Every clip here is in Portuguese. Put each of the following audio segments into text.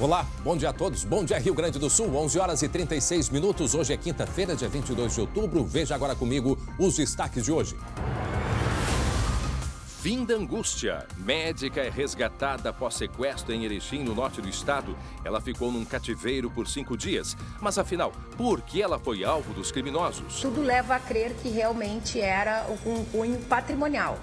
Olá, bom dia a todos. Bom dia, Rio Grande do Sul, 11 horas e 36 minutos. Hoje é quinta-feira, dia 22 de outubro. Veja agora comigo os destaques de hoje. Fim da angústia. Médica é resgatada após sequestro em Erechim, no norte do estado. Ela ficou num cativeiro por 5 dias. Mas afinal, por que ela foi alvo dos criminosos? Tudo leva a crer que realmente era um cunho patrimonial.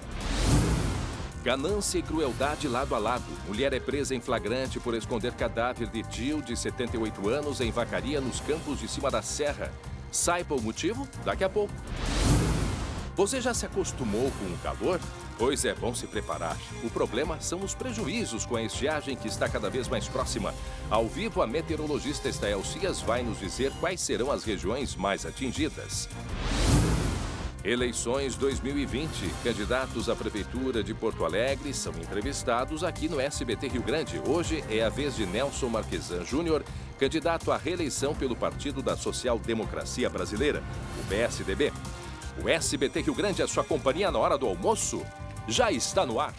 Ganância e crueldade lado a lado. Mulher é presa em flagrante por esconder cadáver de tio de 78 anos em Vacaria, nos campos de cima da serra. Saiba o motivo daqui a pouco. Você já se acostumou com o calor? Pois é bom se preparar. O problema são os prejuízos com a estiagem que está cada vez mais próxima. Ao vivo, a meteorologista Estael Cias vai nos dizer quais serão as regiões mais atingidas. Eleições 2020. Candidatos à Prefeitura de Porto Alegre são entrevistados aqui no SBT Rio Grande. Hoje é a vez de Nelson Marquesan Júnior, candidato à reeleição pelo Partido da Social Democracia Brasileira, o PSDB. O SBT Rio Grande, a sua companhia na hora do almoço, já está no ar.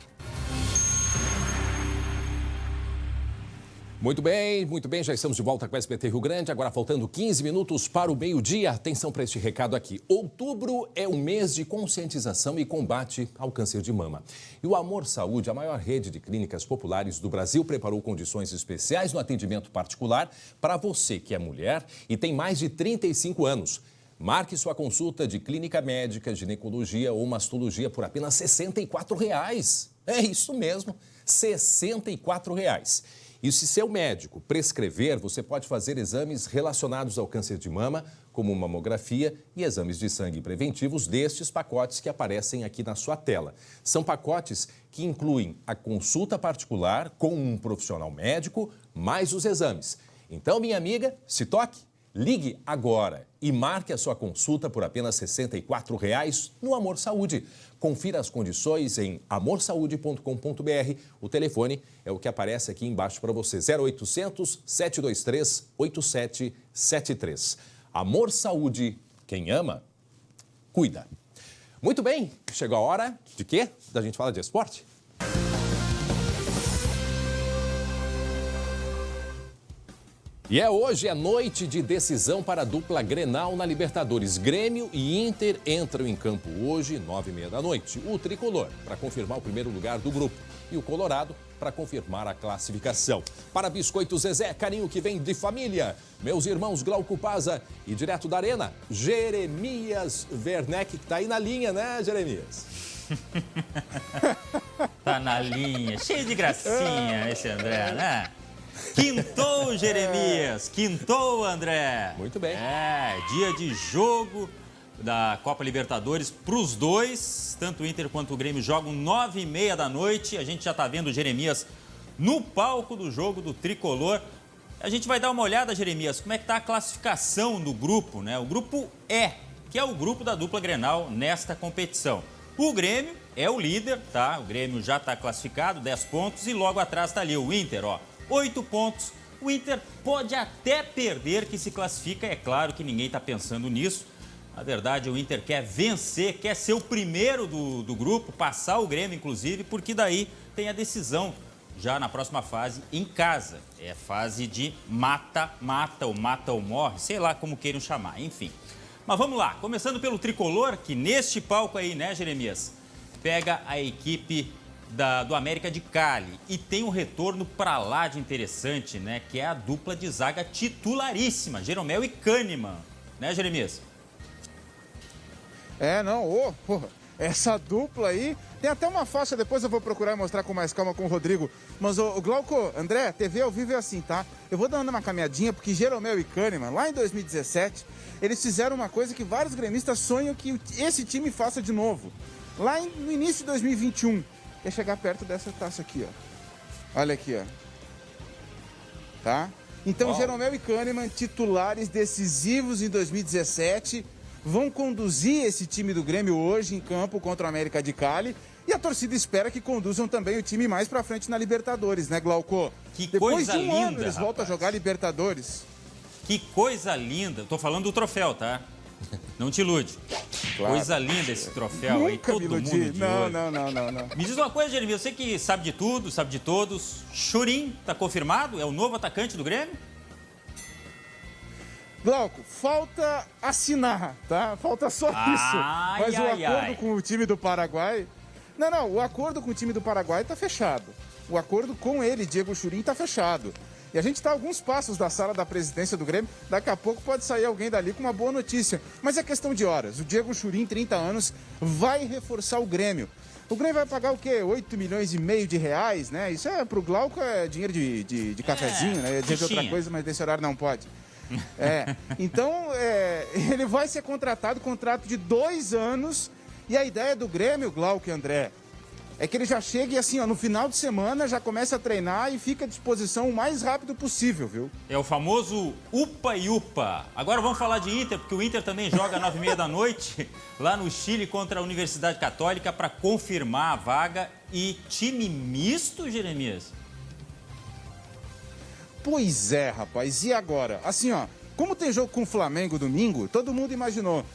Muito bem, já estamos de volta com o SBT Rio Grande, agora faltando 15 minutos para o meio-dia. Atenção para este recado aqui. Outubro é o mês de conscientização e combate ao câncer de mama. E o Amor Saúde, a maior rede de clínicas populares do Brasil, preparou condições especiais no atendimento particular para você que é mulher e tem mais de 35 anos. Marque sua consulta de clínica médica, ginecologia ou mastologia por apenas R$ 64,00. É isso mesmo, R$ 64,00. E se seu médico prescrever, você pode fazer exames relacionados ao câncer de mama, como mamografia e exames de sangue preventivos destes pacotes que aparecem aqui na sua tela. São pacotes que incluem a consulta particular com um profissional médico, mais os exames. Então, minha amiga, se toque. Ligue agora e marque a sua consulta por apenas R$ 64,00 no Amor Saúde. Confira as condições em amorsaude.com.br. O telefone é o que aparece aqui embaixo para você, 0800 723 8773. Amor Saúde, quem ama, cuida. Muito bem, chegou a hora de quê? Da gente falar de esporte? E hoje é noite de decisão para a dupla Grenal na Libertadores. Grêmio e Inter entram em campo hoje, 9h30 da noite. O Tricolor, para confirmar o primeiro lugar do grupo. E o Colorado, para confirmar a classificação. Para Biscoito Zezé, carinho que vem de família. Meus irmãos Glauco Paza e direto da Arena, Jeremias Werneck, que está aí na linha, né, Jeremias? Tá na linha, cheio de gracinha esse André, né? Quintou, Jeremias, quintou, André. Muito bem. Dia de jogo da Copa Libertadores para os dois. Tanto o Inter quanto o Grêmio jogam 9h30 da noite. A gente já está vendo o Jeremias no palco do jogo do Tricolor. A gente vai dar uma olhada, Jeremias, como é que está a classificação do grupo, né? O grupo E, que é o grupo da dupla Grenal nesta competição. O Grêmio é o líder, tá? O Grêmio já está classificado, 10 pontos, e logo atrás está ali o Inter, 8 pontos. O Inter pode até perder, que se classifica. É claro que ninguém está pensando nisso. Na verdade, o Inter quer vencer, quer ser o primeiro do grupo, passar o Grêmio, inclusive, porque daí tem a decisão já na próxima fase em casa. É fase de mata-mata ou mata ou morre, sei lá como queiram chamar, enfim. Mas vamos lá, começando pelo Tricolor, que neste palco aí, né, Jeremias, pega a equipe do América de Cali e tem um retorno pra lá de interessante, né? Que é a dupla de zaga titularíssima, Jeromel e Kahneman, né, Jeremias? Essa dupla aí, tem até uma faixa, depois eu vou procurar mostrar com mais calma com o Rodrigo, mas o Glauco, André, TV ao vivo é assim, tá? Eu vou dando uma caminhadinha, porque Jeromel e Kahneman, lá em 2017, eles fizeram uma coisa que vários gremistas sonham que esse time faça de novo. Lá no início de 2021, é chegar perto dessa taça aqui, Olha aqui, Tá? Então, Jeromel e Kahneman, titulares decisivos em 2017, vão conduzir esse time do Grêmio hoje em campo contra o América de Cali. E a torcida espera que conduzam também o time mais pra frente na Libertadores, né, Glauco? Que Depois coisa de um ano, linda, eles voltam a jogar Libertadores. Que coisa linda. Tô falando do troféu, tá? Não te ilude. claro. Coisa linda esse troféu aí, Nunca todo me iludi. mundo de olho. Não. Me diz uma coisa, Jeremias, você que sabe de tudo, sabe de todos. Churin está confirmado? É o novo atacante do Grêmio? Glauco, falta assinar, tá? Falta só isso. Mas o acordo com o time do Paraguai... Não, o acordo com o time do Paraguai tá fechado. O acordo com ele, Diego Churin, tá fechado. E a gente está a alguns passos da sala da presidência do Grêmio. Daqui a pouco pode sair alguém dali com uma boa notícia. Mas é questão de horas. O Diego Churin, 30 anos, vai reforçar o Grêmio. O Grêmio vai pagar o quê? 8,5 milhões de reais, né? Isso pro Glauco é dinheiro de cafezinho, né? É dinheiro de outra coisa, mas desse horário não pode. Então, ele vai ser contratado, contrato de 2 anos. E a ideia do Grêmio, Glauco e André, é que ele já chegue assim, ó, no final de semana, já começa a treinar e fica à disposição o mais rápido possível, viu? É o famoso upa e upa. Agora vamos falar de Inter, porque o Inter também joga às 9h30 da noite, lá no Chile, contra a Universidade Católica, para confirmar a vaga. E time misto, Jeremias? Pois é, rapaz. E agora? Assim, ó, como tem jogo com o Flamengo domingo, todo mundo imaginou,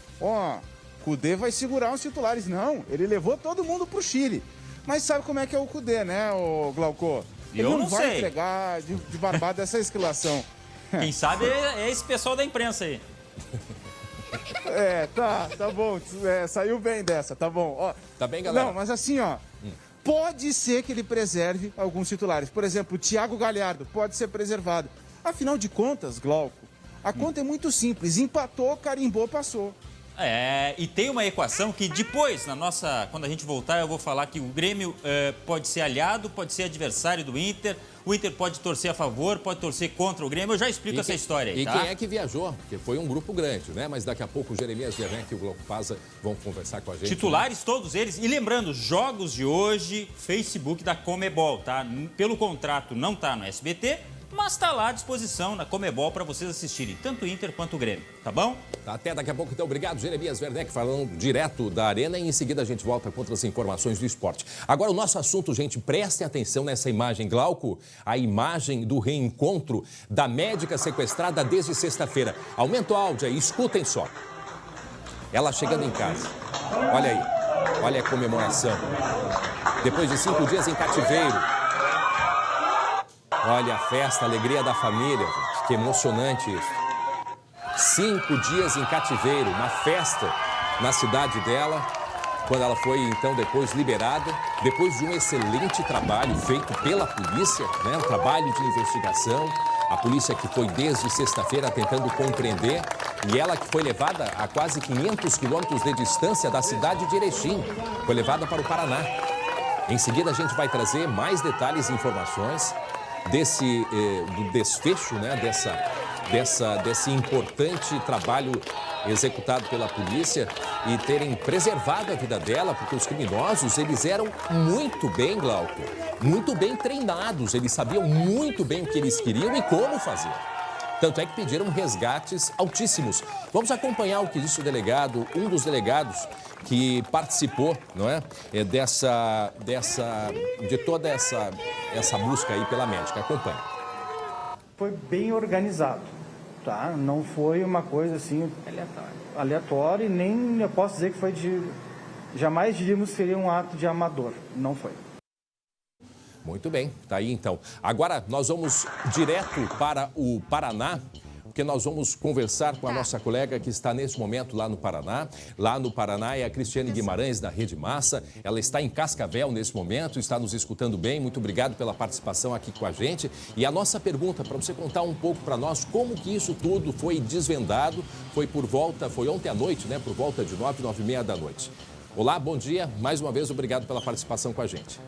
Cudê vai segurar os titulares. Não, ele levou todo mundo pro Chile. Mas sabe como é que é o Cudê, né, o Glauco? Ele não vai entregar de barbada essa esquilação. Quem sabe é esse pessoal da imprensa aí. Tá bom. Saiu bem dessa, tá bom. Ó, tá bem, galera? Não, mas assim, ó, pode ser que ele preserve alguns titulares. Por exemplo, o Thiago Galhardo pode ser preservado. Afinal de contas, Glauco, a conta é muito simples. Empatou, carimbou, passou. E tem uma equação que depois, quando a gente voltar, eu vou falar que o Grêmio pode ser aliado, pode ser adversário do Inter, o Inter pode torcer a favor, pode torcer contra o Grêmio, eu já explico essa história aí, tá? E quem é que viajou? Porque foi um grupo grande, né? Mas daqui a pouco o Jeremias Werneck e o Glauco Paza vão conversar com a gente. Titulares, né? Todos eles. E lembrando, jogos de hoje, Facebook da Comebol, tá? Pelo contrato não tá no SBT, mas está lá à disposição na Comebol para vocês assistirem, tanto o Inter quanto o Grêmio, tá bom? Até daqui a pouco, então. Obrigado, Jeremias Werneck, falando direto da Arena, e em seguida a gente volta com outras informações do esporte. Agora, o nosso assunto, gente, prestem atenção nessa imagem, Glauco, a imagem do reencontro da médica sequestrada desde sexta-feira. Aumenta o áudio aí, escutem só. Ela chegando em casa. Olha aí, olha a comemoração. Depois de 5 dias em cativeiro. Olha a festa, a alegria da família, gente. Que emocionante isso. 5 dias em cativeiro, uma festa na cidade dela, quando ela foi, então, depois liberada, depois de um excelente trabalho feito pela polícia, né? Um trabalho de investigação. A polícia que foi desde sexta-feira tentando compreender, e ela que foi levada a quase 500 quilômetros de distância da cidade de Erechim, foi levada para o Paraná. Em seguida, a gente vai trazer mais detalhes e informações do desfecho, né, desse importante trabalho executado pela polícia e terem preservado a vida dela, porque os criminosos, eles eram muito bem, Glauco, muito bem treinados, eles sabiam muito bem o que eles queriam e como fazer. Tanto é que pediram resgates altíssimos. Vamos acompanhar o que disse o delegado, um dos delegados que participou, não é, de toda essa busca aí pela médica. Acompanhe. Foi bem organizado, tá? Não foi uma coisa assim aleatória, e nem eu posso dizer que foi jamais diríamos que seria um ato de amador. Não foi. Muito bem, tá aí então. Agora nós vamos direto para o Paraná, porque nós vamos conversar com a nossa colega que está neste momento lá no Paraná. Lá no Paraná é a Cristiane Guimarães, da Rede Massa. Ela está em Cascavel nesse momento, está nos escutando bem. Muito obrigado pela participação aqui com a gente. E a nossa pergunta, para você contar um pouco para nós, como que isso tudo foi desvendado, foi ontem à noite, né? Por volta de 9h30 da noite. Olá, bom dia. Mais uma vez, obrigado pela participação com a gente.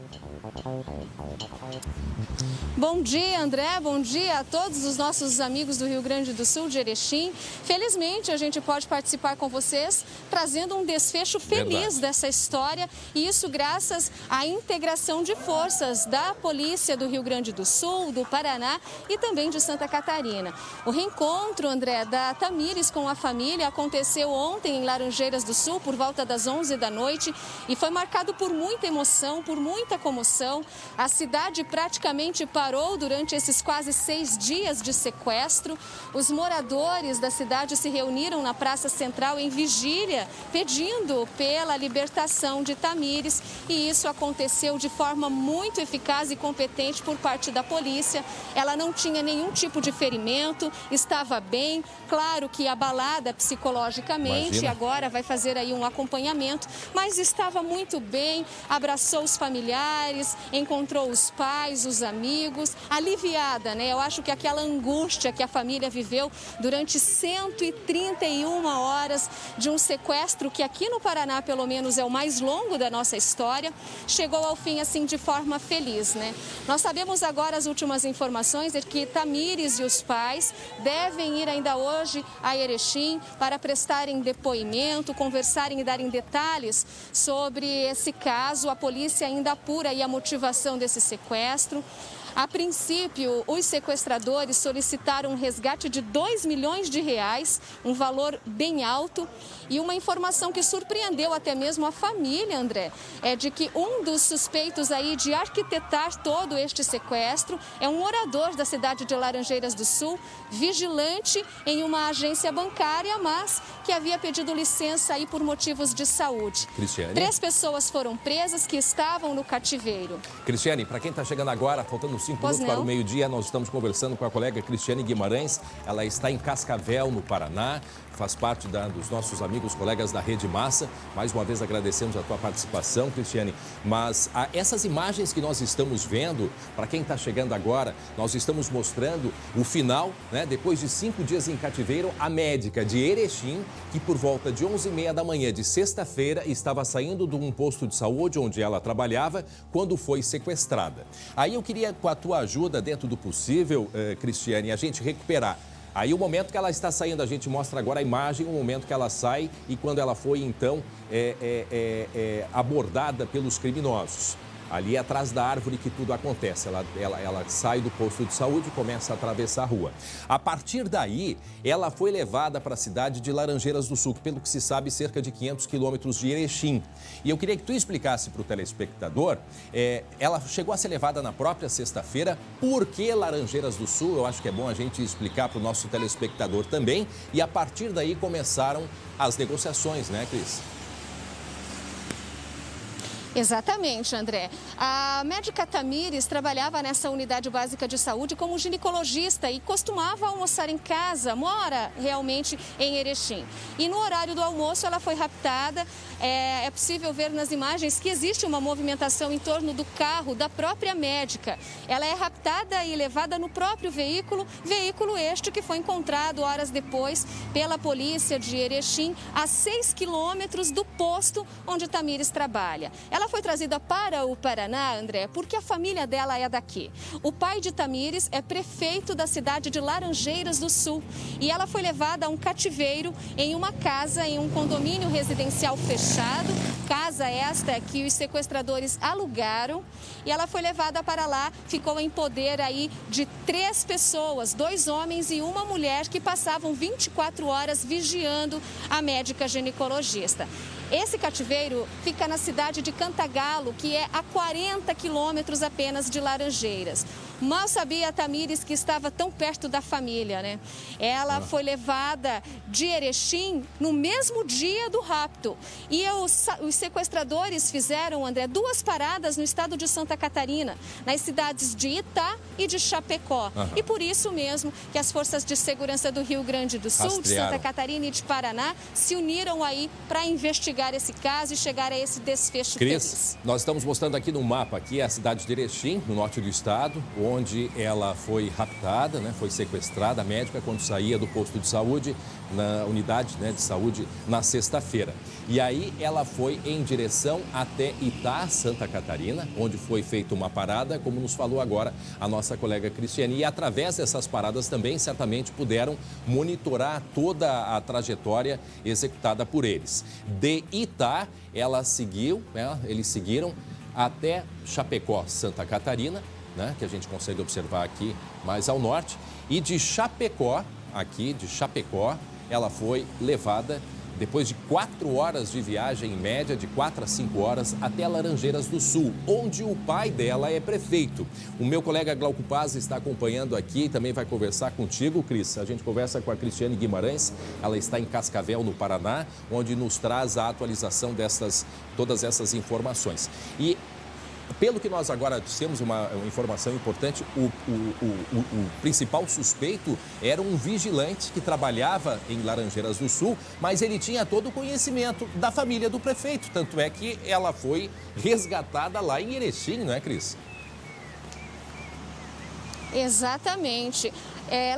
Bom dia, André. Bom dia a todos os nossos amigos do Rio Grande do Sul, de Erechim. Felizmente, a gente pode participar com vocês, trazendo um desfecho feliz dessa história. E isso graças à integração de forças da Polícia do Rio Grande do Sul, do Paraná e também de Santa Catarina. O reencontro, André, da Tamires com a família aconteceu ontem em Laranjeiras do Sul, por volta das 11 da noite. E foi marcado por muita emoção, por muita comoção. investigação. A cidade praticamente parou durante esses quase 6 dias de sequestro. Os moradores da cidade se reuniram na Praça Central em vigília, pedindo pela libertação de Tamires. E isso aconteceu de forma muito eficaz e competente por parte da polícia. Ela não tinha nenhum tipo de ferimento, estava bem, claro que abalada psicologicamente. Imagina. Agora vai fazer aí um acompanhamento, mas estava muito bem, abraçou os familiares, encontrou os pais, os amigos, aliviada, né? Eu acho que aquela angústia que a família viveu durante 131 horas de um sequestro que aqui no Paraná, pelo menos, é o mais longo da nossa história, chegou ao fim assim de forma feliz, né? Nós sabemos agora as últimas informações de que Tamires e os pais devem ir ainda hoje a Erechim para prestarem depoimento, conversarem e darem detalhes sobre esse caso. A polícia ainda apura aí a motivação desse sequestro. A princípio, os sequestradores solicitaram um resgate de R$2 milhões, um valor bem alto. E uma informação que surpreendeu até mesmo a família, André, é de que um dos suspeitos aí de arquitetar todo este sequestro é um morador da cidade de Laranjeiras do Sul, vigilante em uma agência bancária, mas que havia pedido licença aí por motivos de saúde. Cristiane? 3 pessoas foram presas que estavam no cativeiro. Cristiane, para quem está chegando agora, faltando 5 Pois minutos para o não. meio-dia, nós estamos conversando com a colega Cristiane Guimarães. Ela está em Cascavel, no Paraná, faz parte dos nossos amigos, colegas da Rede Massa. Mais uma vez agradecemos a tua participação, Cristiane. Mas essas imagens que nós estamos vendo, para quem está chegando agora, nós estamos mostrando o final, né? Depois de 5 dias em cativeiro, a médica de Erechim, que por volta de 11h30 da manhã de sexta-feira estava saindo de um posto de saúde onde ela trabalhava quando foi sequestrada. Aí eu queria, com a tua ajuda, dentro do possível, Cristiane, a gente recuperar. Aí o momento que ela está saindo, a gente mostra agora a imagem, o momento que ela sai e quando ela foi, então, abordada pelos criminosos. Ali atrás da árvore que tudo acontece. Ela sai do posto de saúde e começa a atravessar a rua. A partir daí, ela foi levada para a cidade de Laranjeiras do Sul, pelo que se sabe, cerca de 500 quilômetros de Erechim. E eu queria que tu explicasse para o telespectador, ela chegou a ser levada na própria sexta-feira. Por que Laranjeiras do Sul? Eu acho que é bom a gente explicar para o nosso telespectador também. E a partir daí começaram as negociações, né, Cris? Exatamente, André. A médica Tamires trabalhava nessa unidade básica de saúde como ginecologista e costumava almoçar em casa, mora realmente em Erechim. E no horário do almoço ela foi raptada. É possível ver nas imagens que existe uma movimentação em torno do carro da própria médica. Ela é raptada e levada no próprio veículo este que foi encontrado horas depois pela polícia de Erechim, a 6 quilômetros do posto onde Tamires trabalha. Ela foi trazida para o Paraná, André, porque a família dela é daqui. O pai de Tamires é prefeito da cidade de Laranjeiras do Sul e ela foi levada a um cativeiro em uma casa, em um condomínio residencial fechado, casa esta que os sequestradores alugaram, e ela foi levada para lá, ficou em poder aí de 3 pessoas, 2 homens e uma mulher que passavam 24 horas vigiando a médica ginecologista. Esse cativeiro fica na cidade de Cantagalo, que é a 40 quilômetros apenas de Laranjeiras. Mal sabia a Tamires que estava tão perto da família, né? Ela foi levada de Erechim no mesmo dia do rapto. E os sequestradores fizeram, André, 2 paradas no estado de Santa Catarina, nas cidades de Itá e de Chapecó. E por isso mesmo que as forças de segurança do Rio Grande do Sul, de Santa Catarina e de Paraná se uniram aí para investigar esse caso e chegar a esse desfecho feliz. Nós estamos mostrando aqui no mapa, aqui a cidade de Erechim, no norte do estado, onde ela foi raptada, né, foi sequestrada, a médica, quando saía do posto de saúde, na unidade, né, de saúde, na sexta-feira. E aí ela foi em direção até Itá, Santa Catarina, onde foi feita uma parada, como nos falou agora a nossa colega Cristiane. E através dessas paradas também, certamente, puderam monitorar toda a trajetória executada por eles. De Itá, eles seguiram até Chapecó, Santa Catarina, né, que a gente consegue observar aqui mais ao norte. E de Chapecó, ela foi levada depois de 4 horas de viagem, em média de 4 a 5 horas, até Laranjeiras do Sul, onde o pai dela é prefeito. O meu colega Glauco Paz está acompanhando aqui e também vai conversar contigo, Cris. A gente conversa com a Cristiane Guimarães, ela está em Cascavel, no Paraná, onde nos traz a atualização todas essas informações. E pelo que nós agora temos uma informação importante, o principal suspeito era um vigilante que trabalhava em Laranjeiras do Sul, mas ele tinha todo o conhecimento da família do prefeito. Tanto é que ela foi resgatada lá em Erechim, não é, Cris? Exatamente.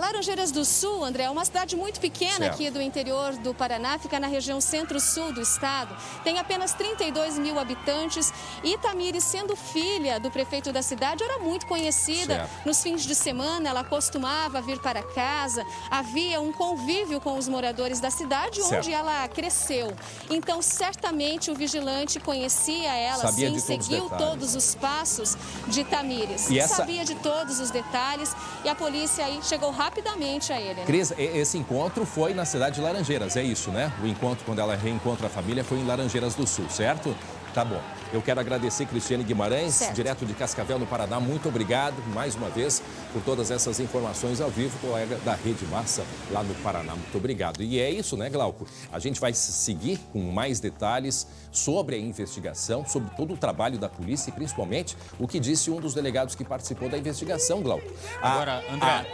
Laranjeiras do Sul, André, é uma cidade muito pequena aqui do interior do Paraná, fica na região centro-sul do estado, tem apenas 32 mil habitantes e Tamires, sendo filha do prefeito da cidade, era muito conhecida. Nos fins de semana, ela costumava vir para casa, havia um convívio com os moradores da cidade onde ela cresceu. Então, certamente, o vigilante conhecia ela, sim, seguiu todos os passos de Tamires. Sabia de todos os detalhes e a polícia aí chegou rapidamente a ele. Né? Cris, esse encontro foi na cidade de Laranjeiras, é isso, né? O encontro, quando ela reencontra a família, foi em Laranjeiras do Sul, certo? Tá bom. Eu quero agradecer Cristiane Guimarães, direto de Cascavel, no Paraná. Muito obrigado, mais uma vez, por todas essas informações ao vivo, colega da Rede Massa, lá no Paraná. Muito obrigado. E é isso, né, Glauco? A gente vai seguir com mais detalhes sobre a investigação, sobre todo o trabalho da polícia e, principalmente, o que disse um dos delegados que participou da investigação, Glauco. Agora, André...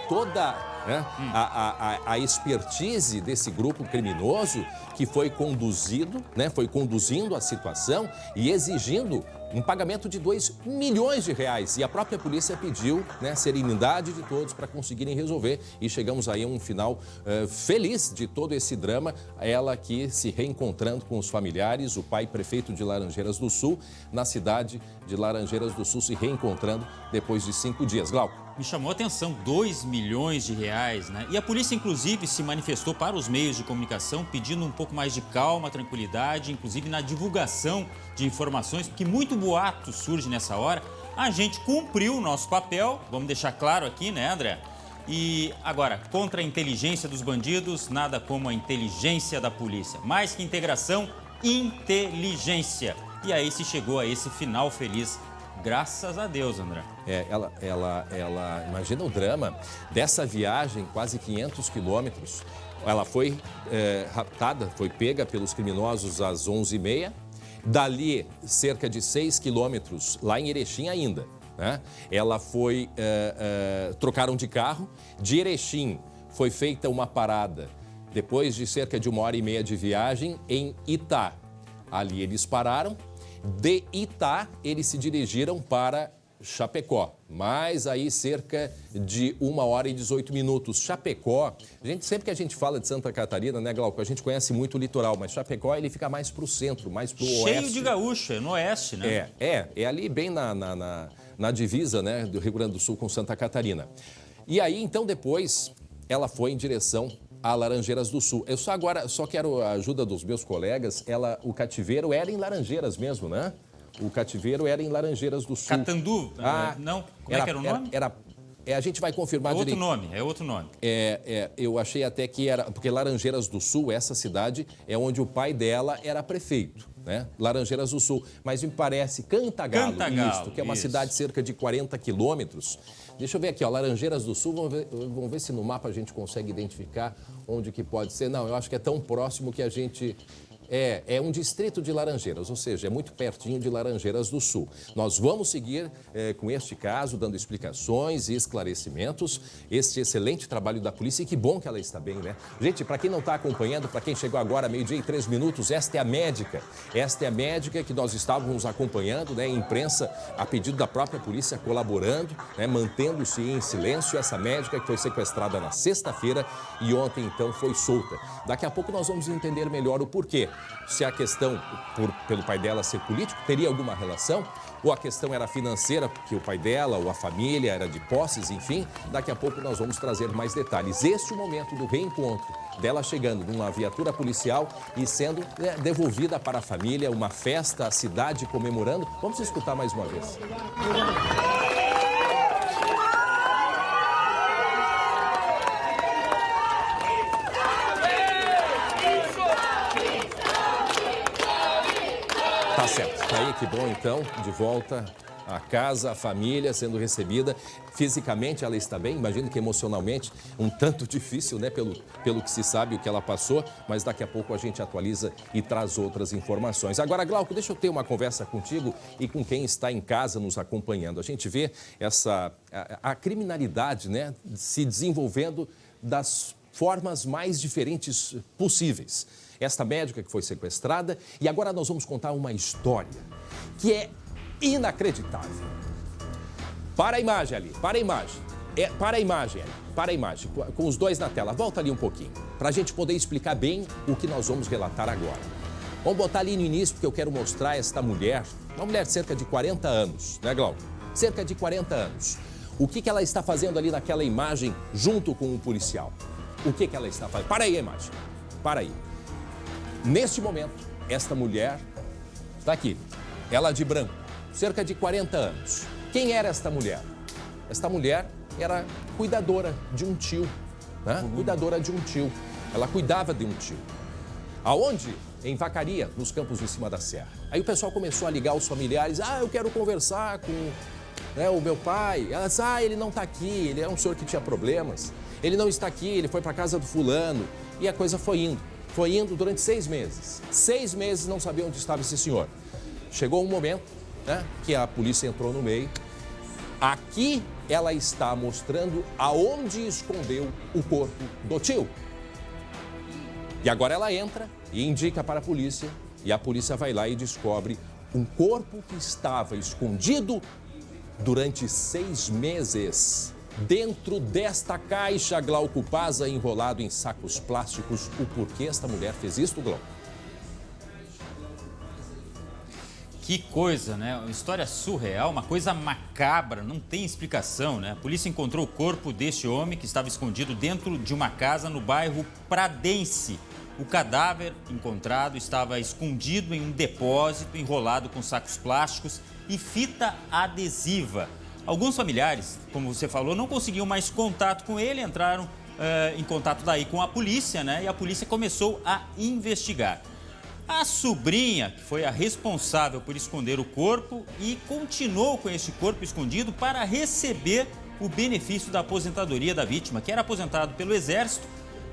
A expertise desse grupo criminoso que foi conduzindo, né, foi conduzindo a situação e exigindo um pagamento de R$2 milhões. E a própria polícia pediu, né, serenidade de todos para conseguirem resolver. E chegamos aí a um final feliz de todo esse drama. Ela aqui se reencontrando com os familiares, o pai prefeito de Laranjeiras do Sul, na cidade de Laranjeiras do Sul, se reencontrando depois de 5 dias. Glauco. Me chamou a atenção, R$2 milhões, né? E a polícia, inclusive, se manifestou para os meios de comunicação, pedindo um pouco mais de calma, tranquilidade, inclusive na divulgação de informações, porque muito boato surge nessa hora. A gente cumpriu o nosso papel, vamos deixar claro aqui, né, André? E agora, contra a inteligência dos bandidos, nada como a inteligência da polícia. Mais que integração, inteligência. E aí se chegou a esse final feliz. Graças a Deus, André. Ela imagina o drama dessa viagem, quase 500 quilômetros. Ela foi raptada, foi pega pelos criminosos às 11h30. Dali, cerca de 6 quilômetros, lá em Erechim ainda, né? Ela foi, trocaram de carro. De Erechim foi feita uma parada, depois de cerca de 1h30 de viagem, em Itá. Ali eles pararam. De Itá, eles se dirigiram para Chapecó, mas aí cerca de 1h18. Chapecó, sempre que a gente fala de Santa Catarina, né, Glauco, a gente conhece muito o litoral, mas Chapecó ele fica mais para o centro, mais para o oeste. Cheio de gaúcha, no oeste, né? É ali bem na divisa, né, do Rio Grande do Sul com Santa Catarina. E aí, então, depois, ela foi em direção a Laranjeiras do Sul. Eu só quero a ajuda dos meus colegas. O cativeiro era em Laranjeiras mesmo, né? O cativeiro era em Laranjeiras do Sul. Catandu? Não? Como é que era o nome? A gente vai confirmar direito. É outro nome. Eu achei até que era... Porque Laranjeiras do Sul, essa cidade, é onde o pai dela era prefeito, né? Laranjeiras do Sul. Mas me parece Cantagalo, que é uma cidade cerca de 40 quilômetros. Deixa eu ver aqui, ó, Laranjeiras do Sul, vamos ver se no mapa a gente consegue identificar onde que pode ser. Não, eu acho que é tão próximo que a gente... É um distrito de Laranjeiras, ou seja, é muito pertinho de Laranjeiras do Sul. Nós vamos seguir com este caso, dando explicações e esclarecimentos. Este excelente trabalho da polícia, e que bom que ela está bem, né? Gente, para quem não está acompanhando, para quem chegou agora, 12h03, esta é a médica. Esta é a médica que nós estávamos acompanhando, né? A imprensa, a pedido da própria polícia, colaborando, né? Mantendo-se em silêncio. Essa médica que foi sequestrada na sexta-feira e ontem, então, foi solta. Daqui a pouco nós vamos entender melhor o porquê. Se a questão, pelo pai dela ser político, teria alguma relação? Ou a questão era financeira, porque o pai dela ou a família era de posses, enfim. Daqui a pouco nós vamos trazer mais detalhes. Este é o momento do reencontro dela chegando numa viatura policial e sendo devolvida para a família, uma festa, a cidade comemorando. Vamos escutar mais uma vez. Tá certo. Tá aí, que bom então, de volta a casa, a família sendo recebida. Fisicamente ela está bem, imagino que emocionalmente um tanto difícil, né, pelo que se sabe o que ela passou, mas daqui a pouco a gente atualiza e traz outras informações. Agora, Glauco, deixa eu ter uma conversa contigo e com quem está em casa nos acompanhando. A gente vê a criminalidade, né, se desenvolvendo das formas mais diferentes possíveis. Esta médica que foi sequestrada, e agora nós vamos contar uma história que é inacreditável. Para a imagem ali, para a imagem. Para a imagem, para a imagem, com os dois na tela. Volta ali um pouquinho, para a gente poder explicar bem o que nós vamos relatar agora. Vamos botar ali no início, porque eu quero mostrar esta mulher, uma mulher de cerca de 40 anos, né, Glauco? Cerca de 40 anos. O que ela está fazendo ali naquela imagem junto com o policial? O que ela está fazendo? Para aí a imagem, para aí. Neste momento, esta mulher está aqui, ela de branco, cerca de 40 anos. Quem era esta mulher? Esta mulher era cuidadora de um tio, né? Cuidadora de um tio. Ela cuidava de um tio. Aonde? Em Vacaria, nos Campos de Cima da Serra. Aí o pessoal começou a ligar os familiares. Eu quero conversar com, né, o meu pai. Ela disse, ele não está aqui, ele é um senhor que tinha problemas. Ele não está aqui, ele foi para a casa do fulano. E a coisa foi indo. Foi indo durante 6 meses. 6 meses não sabia onde estava esse senhor. Chegou um momento, né, que a polícia entrou no meio. Aqui ela está mostrando aonde escondeu o corpo do tio. E agora ela entra e indica para a polícia. E a polícia vai lá e descobre um corpo que estava escondido durante 6 meses. Dentro desta caixa, Glauco Paza, enrolado em sacos plásticos. O porquê esta mulher fez isto, Glauco? Que coisa, né? Uma história surreal, uma coisa macabra, não tem explicação, né? A polícia encontrou o corpo deste homem que estava escondido dentro de uma casa no bairro Pradense. O cadáver encontrado estava escondido em um depósito, enrolado com sacos plásticos e fita adesiva. Alguns familiares, como você falou, não conseguiam mais contato com ele, entraram em contato daí com a polícia, né? E a polícia começou a investigar. A sobrinha, que foi a responsável por esconder o corpo e continuou com esse corpo escondido para receber o benefício da aposentadoria da vítima, que era aposentado pelo Exército,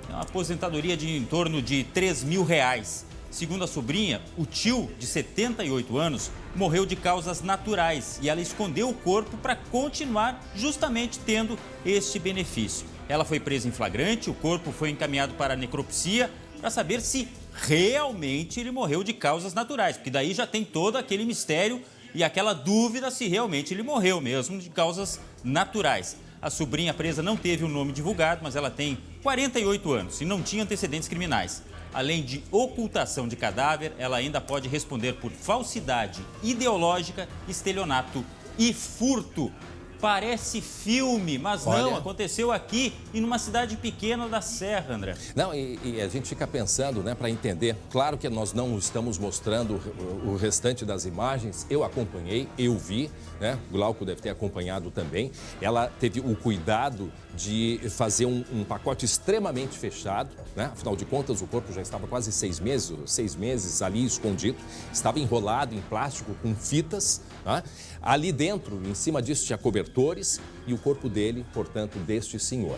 uma aposentadoria de em torno de R$3.000. Segundo a sobrinha, o tio, de 78 anos, morreu de causas naturais e ela escondeu o corpo para continuar justamente tendo este benefício. Ela foi presa em flagrante, o corpo foi encaminhado para a necropsia para saber se realmente ele morreu de causas naturais, porque daí já tem todo aquele mistério e aquela dúvida se realmente ele morreu mesmo de causas naturais. A sobrinha presa não teve o nome divulgado, mas ela tem 48 anos e não tinha antecedentes criminais. Além de ocultação de cadáver, ela ainda pode responder por falsidade ideológica, estelionato e furto. Parece filme, mas não, aconteceu aqui e numa cidade pequena da Serra, André. Não, e a gente fica pensando, né, para entender. Claro que nós não estamos mostrando o restante das imagens. Eu acompanhei, eu vi, né? O Glauco deve ter acompanhado também. Ela teve o cuidado de fazer um pacote extremamente fechado, né? Afinal de contas, o corpo já estava quase 6 meses ali escondido. Estava enrolado em plástico com fitas, né? Ali dentro, em cima disso, tinha cobertores e o corpo dele, portanto, deste senhor.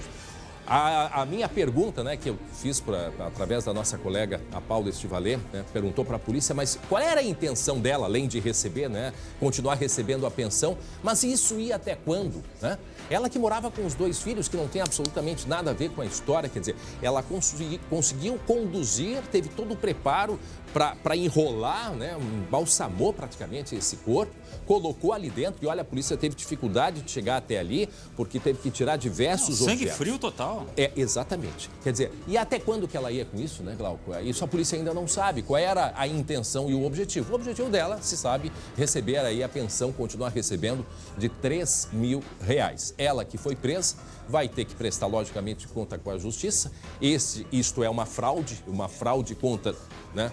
A minha pergunta, né, que eu fiz através da nossa colega, a Paula Estivalê, né, perguntou para a polícia, mas qual era a intenção dela, além de receber, né, continuar recebendo a pensão, mas isso ia até quando, né? Ela que morava com os 2 filhos, que não tem absolutamente nada a ver com a história, quer dizer, ela conseguiu conduzir, teve todo o preparo para enrolar, né, embalsamou praticamente esse corpo, colocou ali dentro e olha, a polícia teve dificuldade de chegar até ali, porque teve que tirar diversos objetos. Sangue frio total. Exatamente. Quer dizer, e até quando que ela ia com isso, né, Glauco? Isso a polícia ainda não sabe. Qual era a intenção e o objetivo? O objetivo dela, se sabe, receber aí a pensão, continuar recebendo de R$3.000. Ela que foi presa vai ter que prestar, logicamente, conta com a justiça. Isto é uma fraude contra, né?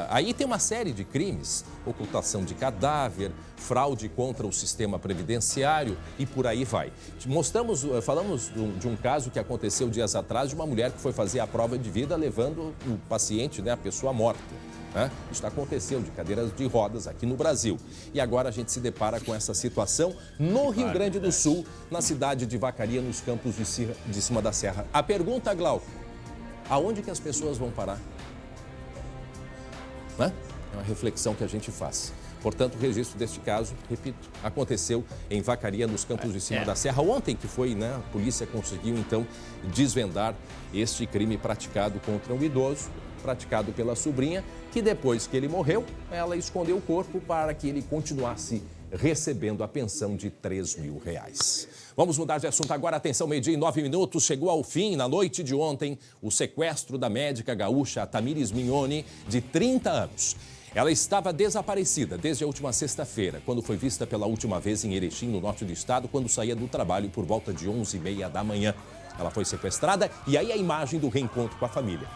Aí tem uma série de crimes, ocultação de cadáver, fraude contra o sistema previdenciário e por aí vai. Falamos de um caso que aconteceu dias atrás de uma mulher que foi fazer a prova de vida levando o paciente, né, a pessoa morta. né? Isso aconteceu de cadeiras de rodas aqui no Brasil. E agora a gente se depara com essa situação no Rio Grande do Sul, na cidade de Vacaria, nos campos de cima da serra. A pergunta, Glauco, aonde que as pessoas vão parar? Né? É uma reflexão que a gente faz. Portanto, o registro deste caso, repito, aconteceu em Vacaria, nos campos de cima da serra. Ontem que foi, né? A polícia conseguiu, então, desvendar este crime praticado contra um idoso, praticado pela sobrinha, que depois que ele morreu, ela escondeu o corpo para que ele continuasse recebendo a pensão de R$3.000. Vamos mudar de assunto agora. Atenção, 12:09. Chegou ao fim, na noite de ontem, o sequestro da médica gaúcha Tamires Mignoni, de 30 anos. Ela estava desaparecida desde a última sexta-feira, quando foi vista pela última vez em Erechim, no norte do estado, quando saía do trabalho por volta de 11h30 da manhã. Ela foi sequestrada e aí a imagem do reencontro com a família.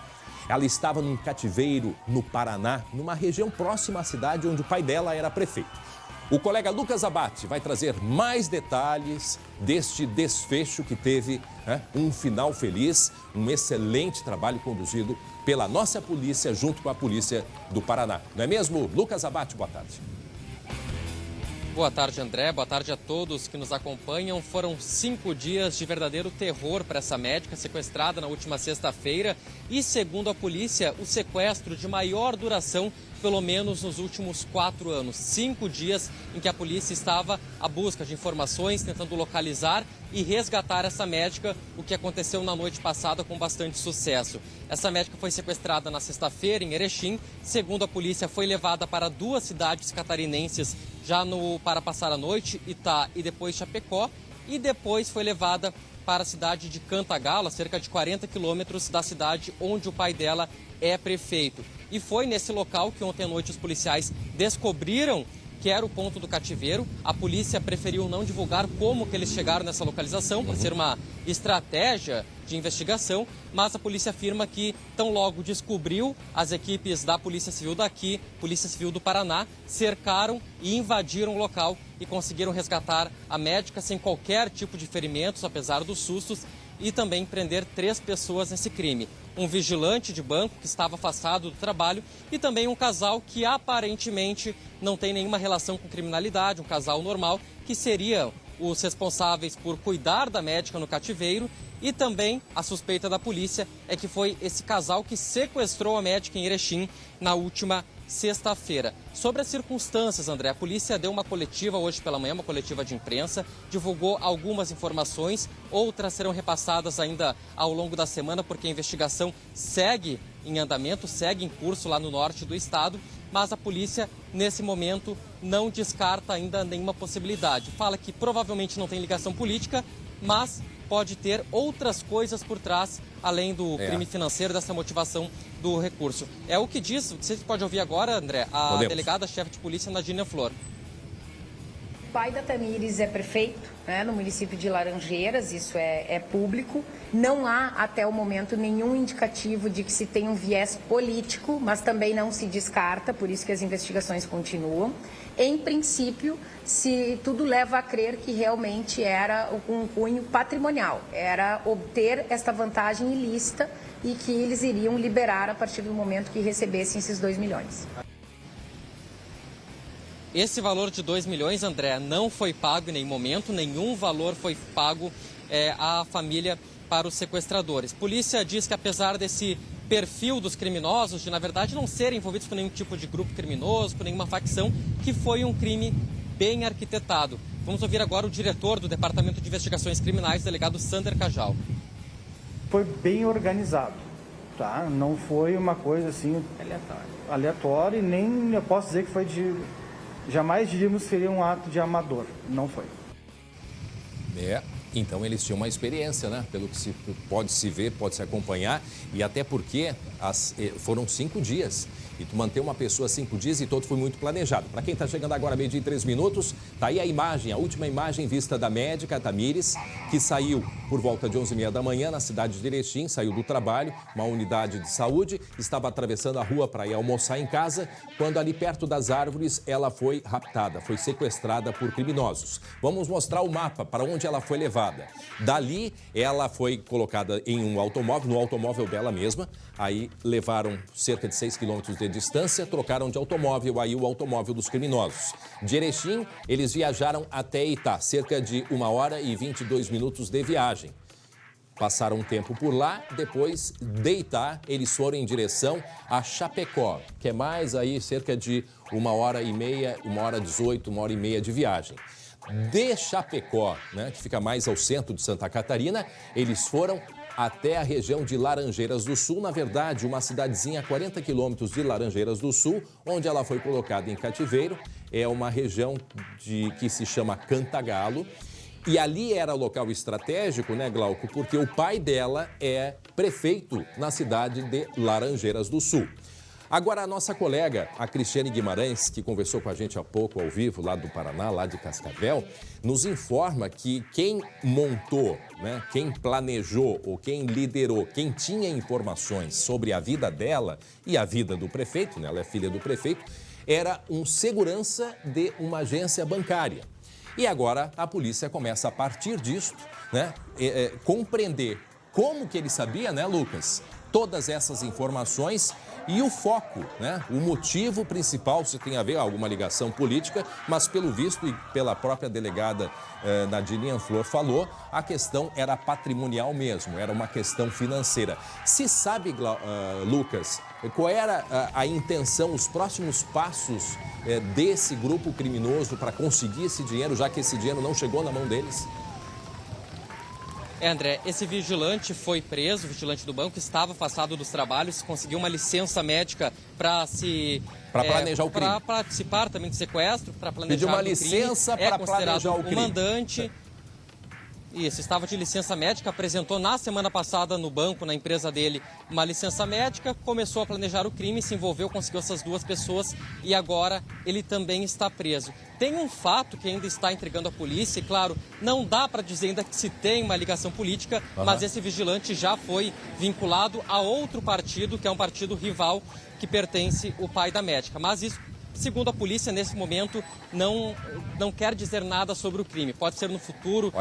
Ela estava num cativeiro no Paraná, numa região próxima à cidade onde o pai dela era prefeito. O colega Lucas Abate vai trazer mais detalhes deste desfecho que teve um final feliz, um excelente trabalho conduzido pela nossa polícia junto com a polícia do Paraná. Não é mesmo? Lucas Abate, boa tarde. Boa tarde, André. Boa tarde a todos que nos acompanham. Foram 5 dias de verdadeiro terror para essa médica sequestrada na última sexta-feira e, segundo a polícia, o sequestro de maior duração, pelo menos nos últimos 4 anos. 5 dias em que a polícia estava à busca de informações, tentando localizar e resgatar essa médica, o que aconteceu na noite passada com bastante sucesso. Essa médica foi sequestrada na sexta-feira em Erechim. Segundo a polícia, foi levada para 2 cidades catarinenses para passar a noite, Itá e depois Chapecó, e depois foi levada para a cidade de Cantagalo, a cerca de 40 quilômetros da cidade onde o pai dela é prefeito. E foi nesse local que ontem à noite os policiais descobriram que era o ponto do cativeiro. A polícia preferiu não divulgar como que eles chegaram nessa localização, por ser uma estratégia de investigação, mas a polícia afirma que tão logo descobriu, as equipes da Polícia Civil daqui, Polícia Civil do Paraná, cercaram e invadiram o local e conseguiram resgatar a médica sem qualquer tipo de ferimentos, apesar dos sustos, e também prender 3 pessoas nesse crime. Um vigilante de banco que estava afastado do trabalho e também um casal que aparentemente não tem nenhuma relação com criminalidade, um casal normal, que seriam os responsáveis por cuidar da médica no cativeiro. E também a suspeita da polícia é que foi esse casal que sequestrou a médica em Erechim na última sexta-feira. Sobre as circunstâncias, André, a polícia deu uma coletiva hoje pela manhã, uma coletiva de imprensa, divulgou algumas informações, outras serão repassadas ainda ao longo da semana, porque a investigação segue em andamento, segue em curso lá no norte do estado, mas a polícia, nesse momento, não descarta ainda nenhuma possibilidade. Fala que provavelmente não tem ligação política, mas pode ter outras coisas por trás, além do crime financeiro, dessa motivação do recurso. É o que diz, você pode ouvir agora, André, a delegada-chefe de polícia, Nadine Flor. O pai da Tamires é prefeito, né, no município de Laranjeiras, isso é público. Não há, até o momento, nenhum indicativo de que se tem um viés político, mas também não se descarta, por isso que as investigações continuam. Em princípio, se tudo leva a crer que realmente era um cunho patrimonial, era obter esta vantagem ilícita e que eles iriam liberar a partir do momento que recebessem esses 2 milhões. Esse valor de 2 milhões, André, não foi pago em nenhum momento, nenhum valor foi pago à família para os sequestradores. Polícia diz que apesar desse perfil dos criminosos, de na verdade não serem envolvidos com nenhum tipo de grupo criminoso, com nenhuma facção, que foi um crime bem arquitetado. Vamos ouvir agora o diretor do Departamento de Investigações Criminais, delegado Sander Cajal. Foi bem organizado, tá? Não foi uma coisa assim aleatória e nem eu posso dizer que foi jamais diríamos que seria um ato de amador, não foi. Então eles tinham uma experiência, né? Pelo que pode se ver, pode se acompanhar, e até porque foram 5 dias. E tu manter uma pessoa 5 dias e todo foi muito planejado. Para quem está chegando agora, 12:03, tá aí a imagem, a última imagem vista da médica Tamires, que saiu por volta de 11h30 da manhã na cidade de Erechim, saiu do trabalho, uma unidade de saúde, estava atravessando a rua para ir almoçar em casa, quando ali perto das árvores ela foi raptada, foi sequestrada por criminosos. Vamos mostrar o mapa para onde ela foi levada. levada. Dali, ela foi colocada em um automóvel, no automóvel dela mesma. Aí levaram cerca de 6 quilômetros de distância, trocaram de automóvel, aí o automóvel dos criminosos. De Erechim, eles viajaram até Itá, cerca de 1 hora e 22 minutos de viagem. Passaram um tempo por lá, depois de Itá, eles foram em direção a Chapecó, que é mais aí cerca de 1 hora e meia, 1 hora e 18, 1 hora e meia de viagem. De Chapecó, né, que fica mais ao centro de Santa Catarina, eles foram até a região de Laranjeiras do Sul, na verdade, uma cidadezinha a 40 quilômetros de Laranjeiras do Sul, onde ela foi colocada em cativeiro. É uma região que se chama Cantagalo. E ali era local estratégico, né, Glauco? Porque o pai dela é prefeito na cidade de Laranjeiras do Sul. Agora, a nossa colega, a Cristiane Guimarães, que conversou com a gente há pouco ao vivo, lá do Paraná, lá de Cascavel, nos informa que quem montou, né, quem planejou ou quem liderou, quem tinha informações sobre a vida dela e a vida do prefeito, né, ela é filha do prefeito, era um segurança de uma agência bancária. E agora a polícia começa, a partir disso, né, compreender como que ele sabia, né, Lucas, todas essas informações e o foco, né, o motivo principal, se tem a ver alguma ligação política, mas pelo visto e pela própria delegada Nadine Anflor falou, a questão era patrimonial mesmo, era uma questão financeira. Se sabe, Lucas, qual era a intenção, os próximos passos desse grupo criminoso para conseguir esse dinheiro, já que esse dinheiro não chegou na mão deles? André, esse vigilante foi preso, o vigilante do banco, estava afastado dos trabalhos, conseguiu uma licença médica para planejar o crime. Para participar também do sequestro, para planejar Pediu uma o crime. licença para planejar o crime. Mandante. Isso, estava de licença médica, apresentou na semana passada no banco, na empresa dele, uma licença médica, começou a planejar o crime, se envolveu, conseguiu essas 2 pessoas e agora ele também está preso. Tem um fato que ainda está intrigando a polícia e, claro, não dá para dizer ainda que se tem uma ligação política, mas esse vigilante já foi vinculado a outro partido, que é um partido rival que pertence ao pai da médica. Mas isso, segundo a polícia, nesse momento, não quer dizer nada sobre o crime. Pode ser no futuro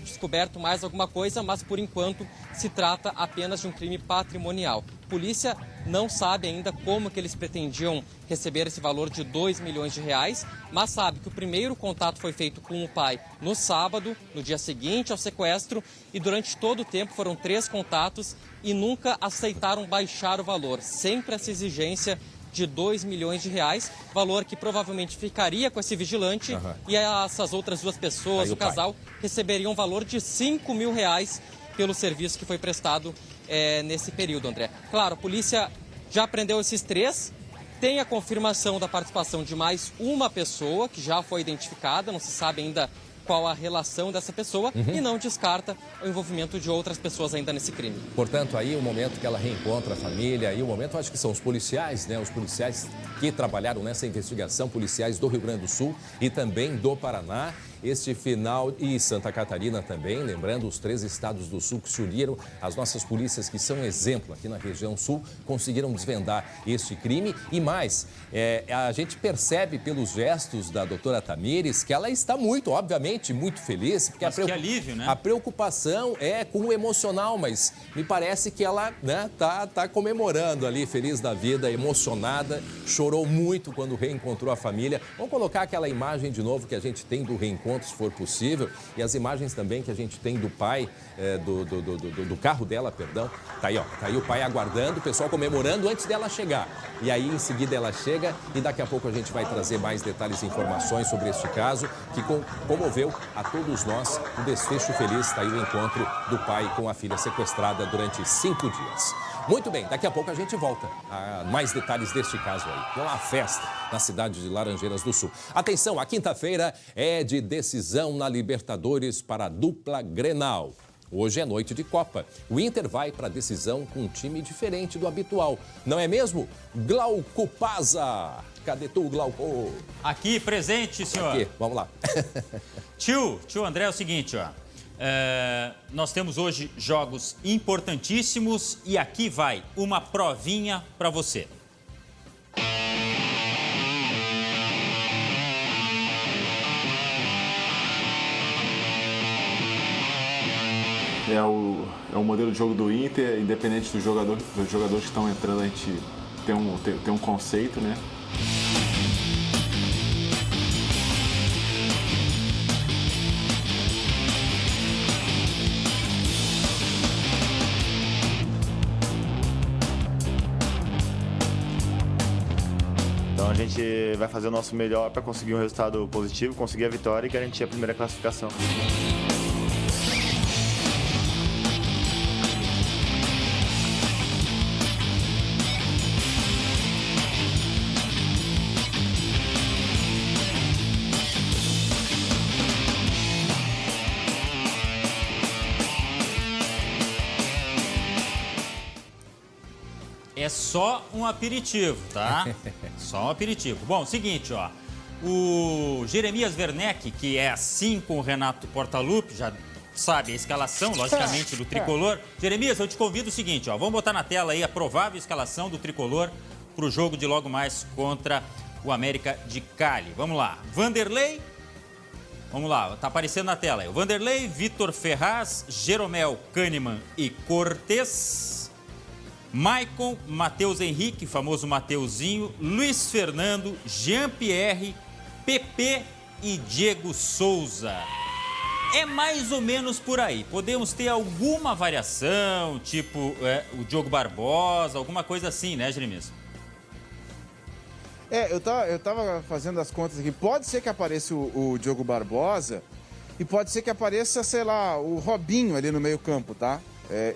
descoberto mais alguma coisa, mas por enquanto se trata apenas de um crime patrimonial. A polícia não sabe ainda como que eles pretendiam receber esse valor de 2 milhões de reais, mas sabe que o primeiro contato foi feito com o pai no sábado, no dia seguinte ao sequestro, e durante todo o tempo foram 3 contatos e nunca aceitaram baixar o valor. Sempre essa exigência de 2 milhões de reais, valor que provavelmente ficaria com esse vigilante e essas outras 2 pessoas, o casal, receberiam um valor de 5 mil reais pelo serviço que foi prestado nesse período, André. Claro, a polícia já prendeu esses 3, tem a confirmação da participação de mais uma pessoa que já foi identificada, não se sabe ainda qual a relação dessa pessoa e não descarta o envolvimento de outras pessoas ainda nesse crime. Portanto, aí o momento que ela reencontra a família, aí o momento, acho que são os policiais, né? Os policiais que trabalharam nessa investigação, policiais do Rio Grande do Sul e também do Paraná. Este final, e Santa Catarina também, lembrando os 3 estados do Sul que se uniram, as nossas polícias que são exemplo aqui na região Sul, conseguiram desvendar este crime. E mais, a gente percebe pelos gestos da doutora Tamires que ela está muito, obviamente, muito feliz. Porque que alívio, né? A preocupação é com o emocional, mas me parece que ela, né, tá comemorando ali, feliz da vida, emocionada, chorou muito quando reencontrou a família. Vamos colocar aquela imagem de novo que a gente tem do reencontro, se for possível, e as imagens também que a gente tem do pai, do carro dela, perdão. Tá aí, ó, tá aí o pai aguardando, o pessoal comemorando antes dela chegar. E aí, em seguida, ela chega e daqui a pouco a gente vai trazer mais detalhes e informações sobre este caso que comoveu a todos nós. Um desfecho feliz, tá aí o encontro do pai com a filha sequestrada durante 5 dias. Muito bem, daqui a pouco a gente volta a mais detalhes deste caso aí. Com a festa na cidade de Laranjeiras do Sul. Atenção, a quinta-feira é de decisão na Libertadores para a dupla Grenal. Hoje é noite de Copa. O Inter vai para a decisão com um time diferente do habitual. Não é mesmo? Glauco Paza. Cadê tu, Glauco? Aqui, presente, senhor. Aqui, vamos lá. Tio André, é o seguinte, ó. Nós temos hoje jogos importantíssimos e aqui vai uma provinha para você. é o modelo de jogo do Inter, independente dos jogadores que estão entrando, a gente tem um conceito, né? Então a gente vai fazer o nosso melhor para conseguir um resultado positivo, conseguir a vitória e garantir a primeira classificação. É só um aperitivo, tá? Só um aperitivo. Bom, seguinte, ó. O Jeremias Werneck, que é assim com o Renato Portaluppi, já sabe a escalação, logicamente, do Tricolor. Jeremias, eu te convido o seguinte, ó. Vamos botar na tela aí a provável escalação do Tricolor para o jogo de logo mais contra o América de Cali. Vamos lá. Vanderlei. Vamos lá, tá aparecendo na tela aí. O Vanderlei, Vitor Ferraz, Jeromel, Kahneman e Cortez. Maicon, Matheus Henrique, famoso Mateuzinho, Luiz Fernando, Jean-Pierre, Pepe e Diego Souza. É mais ou menos por aí. Podemos ter alguma variação, tipo o Diogo Barbosa, alguma coisa assim, né, Jeremias? Eu tava fazendo as contas aqui. Pode ser que apareça o Diogo Barbosa e pode ser que apareça, sei lá, o Robinho ali no meio campo, tá?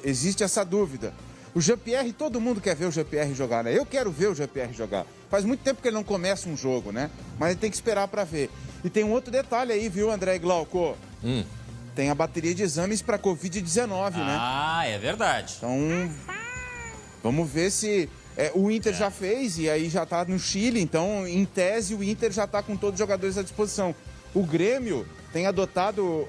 Existe essa dúvida. O Jean-Pierre, todo mundo quer ver o Jean-Pierre jogar, né? Eu quero ver o Jean-Pierre jogar. Faz muito tempo que ele não começa um jogo, né? Mas ele tem que esperar para ver. E tem um outro detalhe aí, viu, André e Glauco? Tem a bateria de exames para Covid-19, né? Ah, é verdade. Então, vamos ver se... o Inter já fez e aí já tá no Chile, então, em tese, o Inter já tá com todos os jogadores à disposição. O Grêmio tem adotado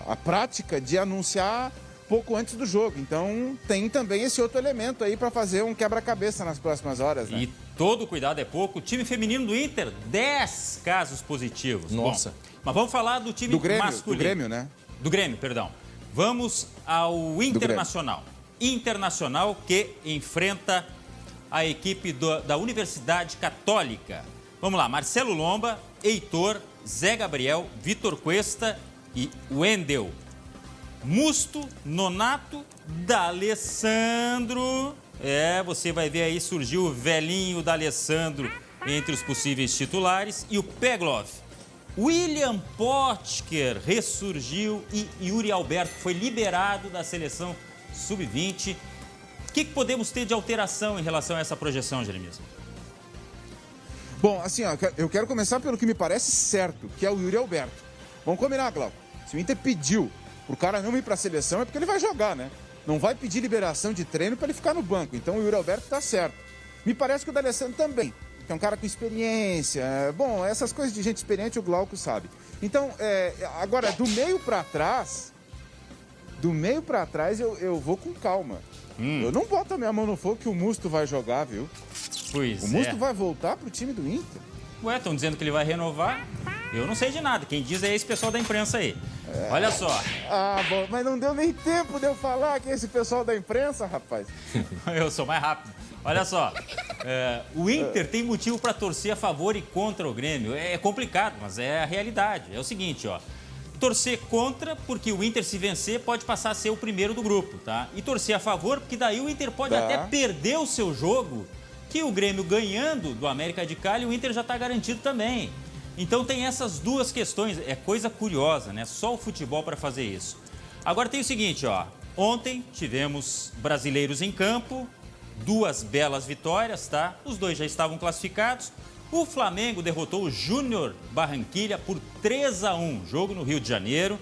a prática de anunciar pouco antes do jogo. Então, tem também esse outro elemento aí para fazer um quebra-cabeça nas próximas horas, né? E todo cuidado é pouco. O time feminino do Inter, 10 casos positivos. Nossa. Bom, mas vamos falar do time masculino. Do Grêmio, né? Do Grêmio, perdão. Vamos ao Internacional. Internacional que enfrenta a equipe da Universidade Católica. Vamos lá, Marcelo Lomba, Heitor, Zé Gabriel, Vitor Cuesta e Wendel. Musto, Nonato, D'Alessandro. Você vai ver aí, surgiu o velhinho D'Alessandro entre os possíveis titulares. E o Peglov. William Potker ressurgiu e Yuri Alberto foi liberado da seleção sub-20. O que podemos ter de alteração em relação a essa projeção, Jeremias? Bom, assim, ó, eu quero começar pelo que me parece certo, que é o Yuri Alberto. Vamos combinar, Glauco. Se o Inter pediu pro cara não ir pra seleção, é porque ele vai jogar, né? Não vai pedir liberação de treino para ele ficar no banco. Então o Yuri Alberto tá certo. Me parece que o D'Alessandro também, que é um cara com experiência. Bom, essas coisas de gente experiente o Glauco sabe. Então, agora, do meio para trás, eu vou com calma. Eu não boto a minha mão no fogo que o Musto vai jogar, viu? Pois o Musto vai voltar pro time do Inter. Ué, estão dizendo que ele vai renovar? Eu não sei de nada. Quem diz é esse pessoal da imprensa aí. Olha só. Bom, mas não deu nem tempo de eu falar que é esse pessoal da imprensa, rapaz. Eu sou mais rápido. Olha só. O Inter tem motivo para torcer a favor e contra o Grêmio. É complicado, mas é a realidade. É o seguinte, ó. Torcer contra, porque o Inter, se vencer, pode passar a ser o primeiro do grupo, tá? E torcer a favor, porque daí o Inter pode até perder o seu jogo, que o Grêmio ganhando do América de Cali, o Inter já está garantido também. Então tem essas duas questões, é coisa curiosa, né? Só o futebol para fazer isso. Agora tem o seguinte, ó. Ontem tivemos brasileiros em campo, 2 belas vitórias, tá? Os 2 já estavam classificados. O Flamengo derrotou o Júnior Barranquilla por 3-1, jogo no Rio de Janeiro.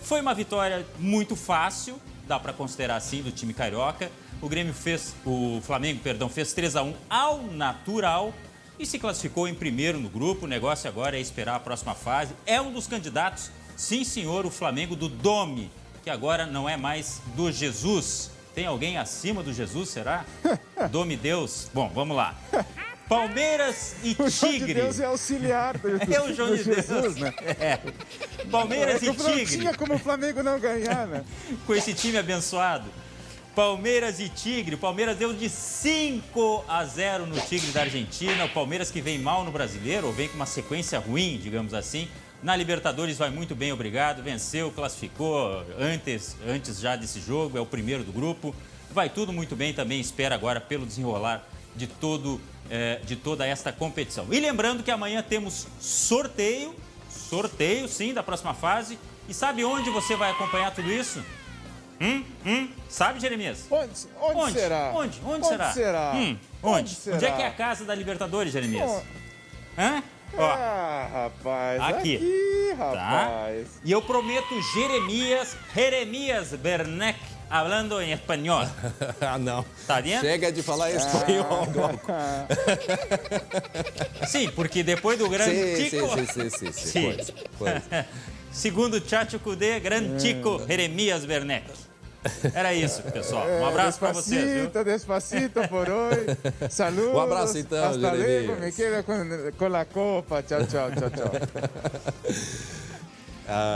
Foi uma vitória muito fácil, dá para considerar assim, do time carioca. O Flamengo fez 3-1 ao natural e se classificou em primeiro no grupo. O negócio agora é esperar a próxima fase. É um dos candidatos, sim senhor, o Flamengo do Domi, que agora não é mais do Jesus. Tem alguém acima do Jesus, será? Domi Deus? Bom, vamos lá. Palmeiras e O João de Tigre. Deus é auxiliar do, É o João de Deus. Jesus, né? É. Palmeiras e Não tinha Tigre. como o Flamengo não ganhar, né? Com esse time abençoado. Palmeiras e Tigre. O Palmeiras deu de 5-0 no Tigre da Argentina. O Palmeiras que vem mal no Brasileiro, ou vem com uma sequência ruim, digamos assim. Na Libertadores vai muito bem, obrigado. Venceu, classificou antes já desse jogo, é o primeiro do grupo. Vai tudo muito bem, também espera agora pelo desenrolar de toda esta competição. E lembrando que amanhã temos sorteio sim, da próxima fase. E sabe onde você vai acompanhar tudo isso? Sabe, Jeremias? Onde será? Onde será? Onde? Onde é que é a casa da Libertadores, Jeremias? Hã? Ó, rapaz, aqui, rapaz. Tá? E eu prometo Jeremias Bernec, falando em espanhol. Ah, não. Tá vendo? Chega de falar espanhol, Glauco. Sim, porque depois do grande Tico... Sim. Pois. Segundo Chacho Cudê, grande Tico Jeremias Bernec. Era isso, pessoal. Um abraço para vocês, viu? Despacito por hoje. Saludos. Um abraço então, Hasta luego. Jeremias. Me quedo com a copa. Tchau.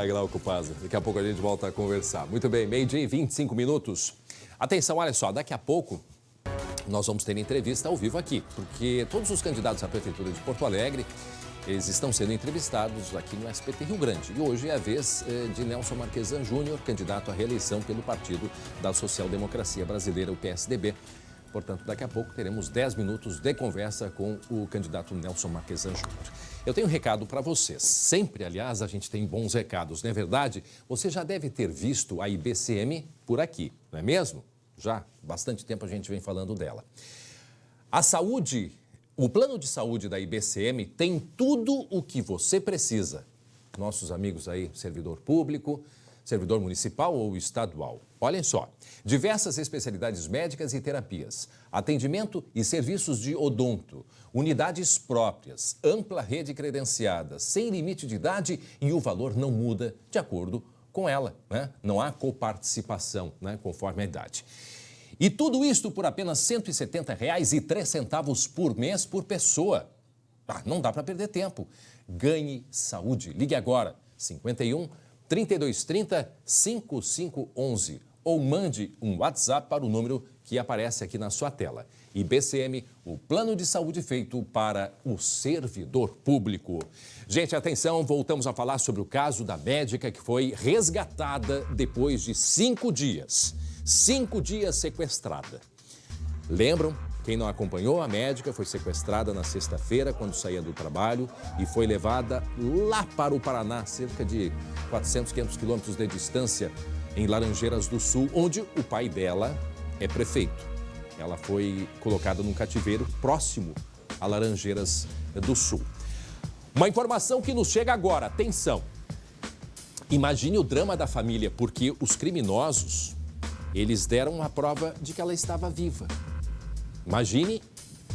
Glauco Paz, daqui a pouco a gente volta a conversar. Muito bem, 12h e 25 minutos. Atenção, olha só, daqui a pouco nós vamos ter entrevista ao vivo aqui, porque todos os candidatos à Prefeitura de Porto Alegre, eles estão sendo entrevistados aqui no SBT Rio Grande. E hoje é a vez de Nelson Marquesan Júnior, candidato à reeleição pelo Partido da Social Democracia Brasileira, o PSDB. Portanto, daqui a pouco teremos 10 minutos de conversa com o candidato Nelson Marquesan Júnior. Eu tenho um recado para vocês. Sempre, aliás, a gente tem bons recados, não é verdade? Você já deve ter visto a IBCM por aqui, não é mesmo? Já há bastante tempo a gente vem falando dela. A saúde, o plano de saúde da IBCM tem tudo o que você precisa. Nossos amigos aí, servidor público, servidor municipal ou estadual. Olhem só, diversas especialidades médicas e terapias, atendimento e serviços de odonto, unidades próprias, ampla rede credenciada, sem limite de idade e o valor não muda de acordo com ela, né? Não há coparticipação, né? Conforme a idade. E tudo isto por apenas R$ 170,03 por mês por pessoa. Não dá para perder tempo. Ganhe saúde. Ligue agora, 51 3230 5511 ou mande um WhatsApp para o número que aparece aqui na sua tela. IBCM, o plano de saúde feito para o servidor público. Gente, atenção, voltamos a falar sobre o caso da médica que foi resgatada depois de 5 dias. 5 dias sequestrada. Lembram? Quem não acompanhou, a médica foi sequestrada na sexta-feira, quando saía do trabalho, e foi levada lá para o Paraná, cerca de 400, 500 quilômetros de distância, em Laranjeiras do Sul, onde o pai dela é prefeito. Ela foi colocada num cativeiro próximo a Laranjeiras do Sul. Uma informação que nos chega agora, atenção. Imagine o drama da família, porque os criminosos, eles deram a prova de que ela estava viva. Imagine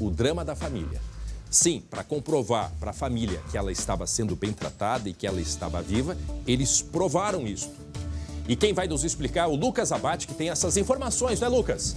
o drama da família. Sim, para comprovar para a família que ela estava sendo bem tratada e que ela estava viva, eles provaram isso. E quem vai nos explicar é o Lucas Abate, que tem essas informações, né, Lucas?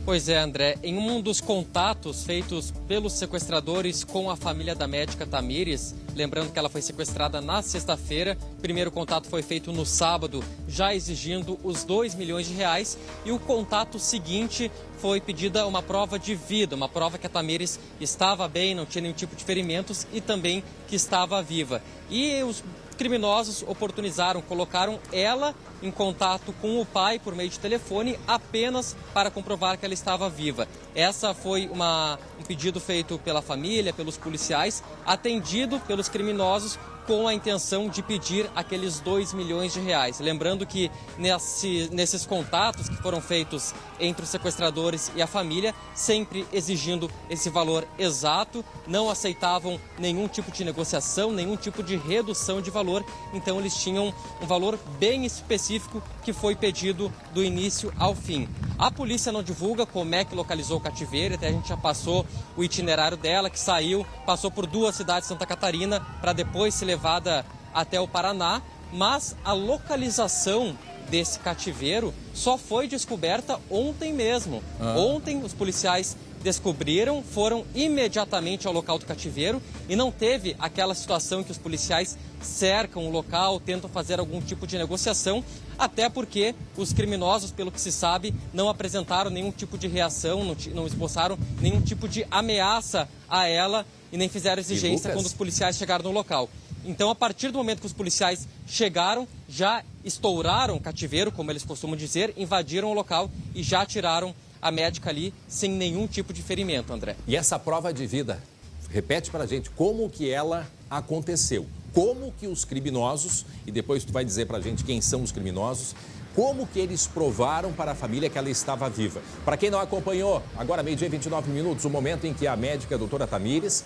Pois é, André. Em um dos contatos feitos pelos sequestradores com a família da médica Tamires, lembrando que ela foi sequestrada na sexta-feira, o primeiro contato foi feito no sábado, já exigindo os R$2 milhões, e o contato seguinte foi pedida uma prova de vida, uma prova que a Tamires estava bem, não tinha nenhum tipo de ferimentos e também que estava viva. E os criminosos oportunizaram, colocaram ela em contato com o pai por meio de telefone apenas para comprovar que ela estava viva. Essa foi um pedido feito pela família, pelos policiais, atendido pelos criminosos com a intenção de pedir aqueles R$2 milhões. Lembrando que nesses contatos que foram feitos entre os sequestradores e a família, sempre exigindo esse valor exato, não aceitavam nenhum tipo de negociação, nenhum tipo de redução de valor, então eles tinham um valor bem específico que foi pedido do início ao fim. A polícia não divulga como é que localizou o cativeiro, até a gente já passou o itinerário dela, que saiu, passou por 2 cidades de Santa Catarina para depois ser levada até o Paraná, mas a localização desse cativeiro só foi descoberta ontem mesmo. Ontem os policiais descobriram, foram imediatamente ao local do cativeiro e não teve aquela situação que os policiais cercam o local, tentam fazer algum tipo de negociação, até porque os criminosos, pelo que se sabe, não apresentaram nenhum tipo de reação, não esboçaram nenhum tipo de ameaça a ela e nem fizeram exigência quando os policiais chegaram no local. Então, a partir do momento que os policiais chegaram, já estouraram o cativeiro, como eles costumam dizer, invadiram o local e já tiraram a médica ali sem nenhum tipo de ferimento, André. E essa prova de vida, repete pra gente como que ela aconteceu. Como que os criminosos, e depois tu vai dizer pra gente quem são os criminosos, como que eles provaram para a família que ela estava viva. Para quem não acompanhou, agora meio-dia e 29 minutos, o momento em que a médica a doutora Tamires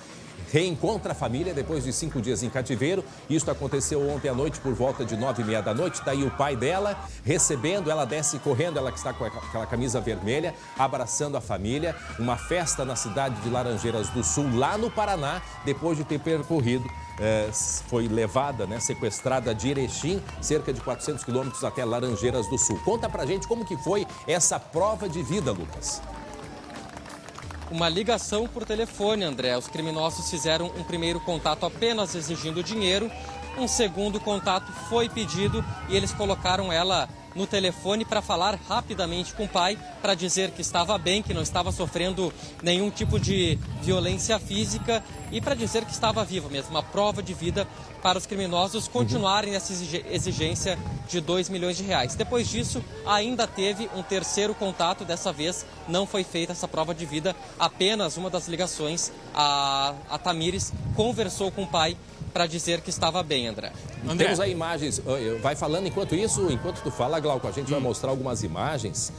reencontra a família depois de 5 dias em cativeiro. Isso aconteceu ontem à noite por volta de 9h30 da noite. Está aí o pai dela recebendo, ela desce correndo, ela que está com aquela camisa vermelha, abraçando a família. Uma festa na cidade de Laranjeiras do Sul, lá no Paraná, depois de ter percorrido, foi levada, sequestrada de Erechim, cerca de 400 quilômetros até Laranjeiras do Sul. Conta pra gente como que foi essa prova de vida, Lucas. Uma ligação por telefone, André. Os criminosos fizeram um primeiro contato apenas exigindo dinheiro. Um segundo contato foi pedido e eles colocaram ela no telefone para falar rapidamente com o pai, para dizer que estava bem, que não estava sofrendo nenhum tipo de violência física e para dizer que estava viva mesmo. Uma prova de vida para os criminosos continuarem essa exigência de R$2 milhões. Depois disso, ainda teve um terceiro contato. Dessa vez, não foi feita essa prova de vida. Apenas uma das ligações, a Tamires conversou com o pai para dizer que estava bem, André. Temos aí imagens, vai falando enquanto isso, enquanto tu fala, Glauco, a gente vai mostrar algumas imagens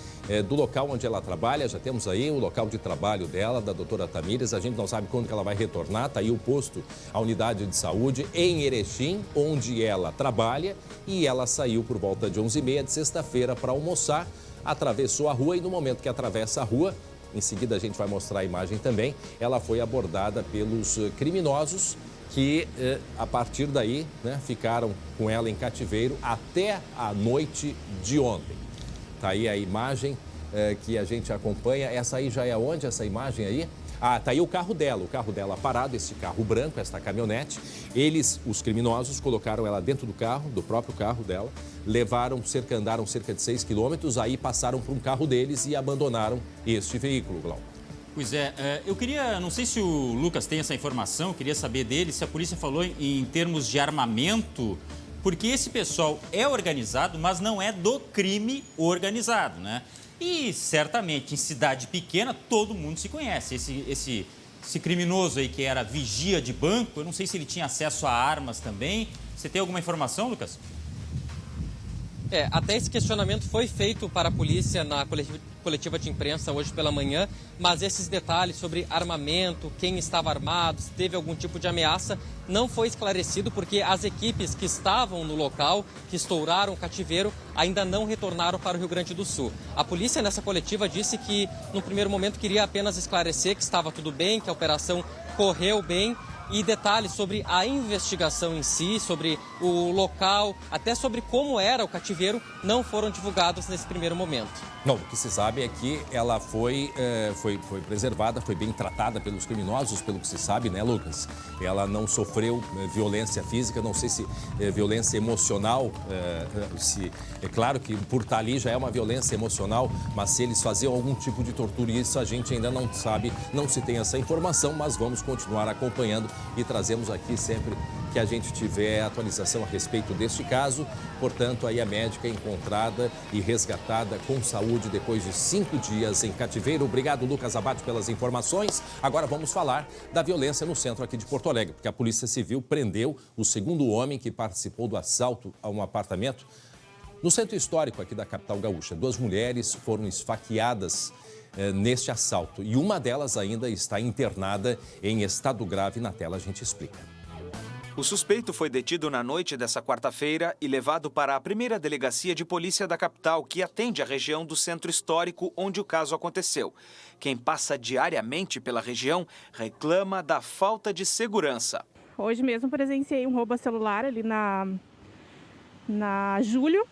do local onde ela trabalha. Já temos aí o local de trabalho dela, da doutora Tamires. A gente não sabe quando que ela vai retornar. Está aí o posto, a unidade de saúde em Erechim, onde ela trabalha. E ela saiu por volta de 11h30 de sexta-feira para almoçar, atravessou a rua e no momento que atravessa a rua, em seguida a gente vai mostrar a imagem também, ela foi abordada pelos criminosos que a partir daí ficaram com ela em cativeiro até a noite de ontem. Tá aí a imagem que a gente acompanha. Essa aí já é onde, essa imagem aí? Ah, tá aí o carro dela parado, esse carro branco, esta caminhonete. Eles, os criminosos, colocaram ela dentro do carro, do próprio carro dela, andaram cerca de 6 quilômetros, aí passaram para um carro deles e abandonaram este veículo, Glauco. Pois é, eu queria, não sei se o Lucas tem essa informação, eu queria saber dele, se a polícia falou em termos de armamento, porque esse pessoal é organizado, mas não é do crime organizado, né? E certamente em cidade pequena todo mundo se conhece. Esse criminoso aí que era vigia de banco, eu não sei se ele tinha acesso a armas também. Você tem alguma informação, Lucas? Até esse questionamento foi feito para a polícia na coletiva de imprensa hoje pela manhã, mas esses detalhes sobre armamento, quem estava armado, se teve algum tipo de ameaça, não foi esclarecido porque as equipes que estavam no local, que estouraram o cativeiro, ainda não retornaram para o Rio Grande do Sul. A polícia nessa coletiva disse que no primeiro momento queria apenas esclarecer que estava tudo bem, que a operação correu bem. E detalhes sobre a investigação em si, sobre o local, até sobre como era o cativeiro, não foram divulgados nesse primeiro momento. Não, o que se sabe é que ela foi preservada, foi bem tratada pelos criminosos, pelo que se sabe, né, Lucas? Ela não sofreu violência física, não sei se violência emocional, é claro que por estar ali já é uma violência emocional, mas se eles faziam algum tipo de tortura, isso a gente ainda não sabe, não se tem essa informação, mas vamos continuar acompanhando e trazemos aqui sempre que a gente tiver atualização a respeito deste caso. Portanto, aí a médica encontrada e resgatada com saúde depois de 5 dias em cativeiro. Obrigado, Lucas Abate, pelas informações. Agora vamos falar da violência no centro aqui de Porto Alegre, porque a Polícia Civil prendeu o segundo homem que participou do assalto a um apartamento no centro histórico aqui da capital gaúcha. 2 mulheres foram esfaqueadas neste assalto e uma delas ainda está internada em estado grave. Na tela a gente explica. O suspeito foi detido na noite dessa quarta-feira e levado para a primeira delegacia de polícia da capital, que atende a região do centro histórico onde o caso aconteceu. Quem passa diariamente pela região reclama da falta de segurança. Hoje mesmo presenciei um roubo a celular ali na Júlio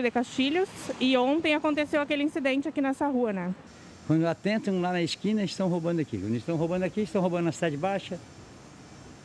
de Castilhos, e ontem aconteceu aquele incidente aqui nessa rua, né? Quando atentam lá na esquina, estão roubando aqui. Quando estão roubando aqui, estão roubando na Cidade Baixa,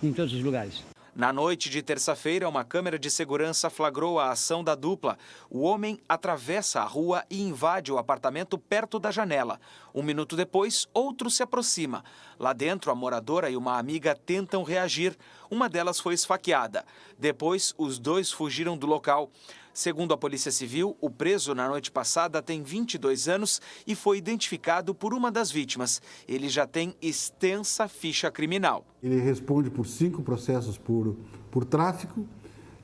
em todos os lugares. Na noite de terça-feira, uma câmera de segurança flagrou a ação da dupla. O homem atravessa a rua e invade o apartamento perto da janela. 1 minuto depois, outro se aproxima. Lá dentro, a moradora e uma amiga tentam reagir. Uma delas foi esfaqueada. Depois, os dois fugiram do local. Segundo a Polícia Civil, o preso na noite passada tem 22 anos e foi identificado por uma das vítimas. Ele já tem extensa ficha criminal. Ele responde por 5 processos por tráfico,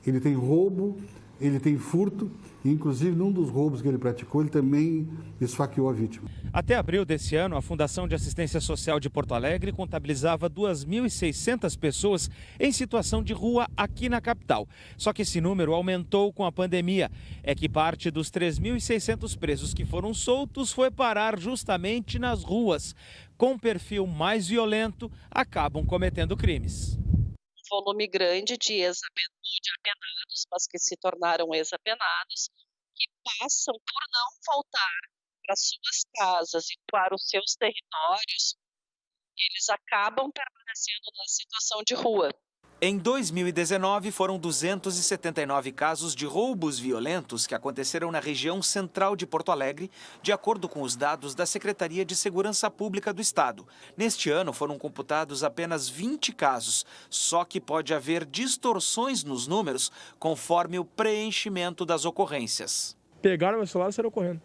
ele tem roubo, ele tem furto, e inclusive num dos roubos que ele praticou, ele também esfaqueou a vítima. Até abril desse ano, a Fundação de Assistência Social de Porto Alegre contabilizava 2.600 pessoas em situação de rua aqui na capital. Só que esse número aumentou com a pandemia. É que parte dos 3.600 presos que foram soltos foi parar justamente nas ruas. Com perfil mais violento, acabam cometendo crimes. Volume grande de apenados, mas que se tornaram ex-apenados, que passam por não voltar para suas casas e para os seus territórios, eles acabam permanecendo na situação de rua. Em 2019, foram 279 casos de roubos violentos que aconteceram na região central de Porto Alegre, de acordo com os dados da Secretaria de Segurança Pública do Estado. Neste ano, foram computados apenas 20 casos, só que pode haver distorções nos números conforme o preenchimento das ocorrências. Pegaram meu celular e saíram correndo.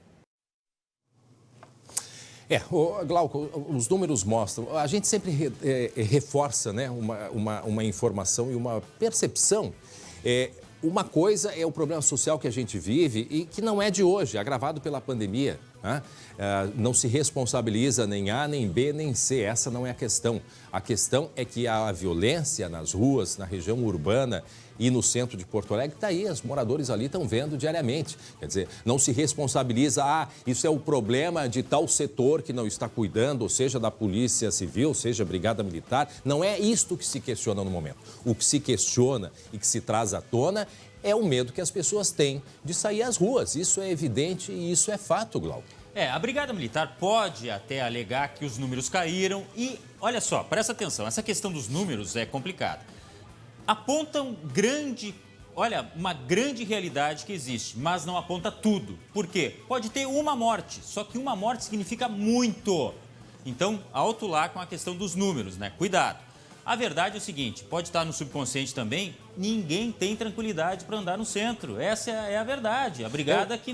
Glauco, os números mostram, a gente sempre reforça, né, uma informação e uma percepção. Uma coisa é o problema social que a gente vive e que não é de hoje, agravado pela pandemia. Né? Não se responsabiliza nem A, nem B, nem C, essa não é a questão. A questão é que a violência nas ruas, na região urbana e no centro de Porto Alegre, está aí, os moradores ali estão vendo diariamente. Quer dizer, não se responsabiliza, isso é o problema de tal setor que não está cuidando, ou seja, da Polícia Civil, seja Brigada Militar. Não é isto que se questiona no momento. O que se questiona e que se traz à tona é o medo que as pessoas têm de sair às ruas. Isso é evidente e isso é fato, Glauco. A Brigada Militar pode até alegar que os números caíram e, olha só, presta atenção, essa questão dos números é complicada. Apontam uma grande realidade que existe, mas não aponta tudo. Por quê? Pode ter uma morte, só que uma morte significa muito. Então, alto lá com a questão dos números, né? Cuidado. A verdade é o seguinte, pode estar no subconsciente também, ninguém tem tranquilidade para andar no centro. Essa é a verdade. A brigada que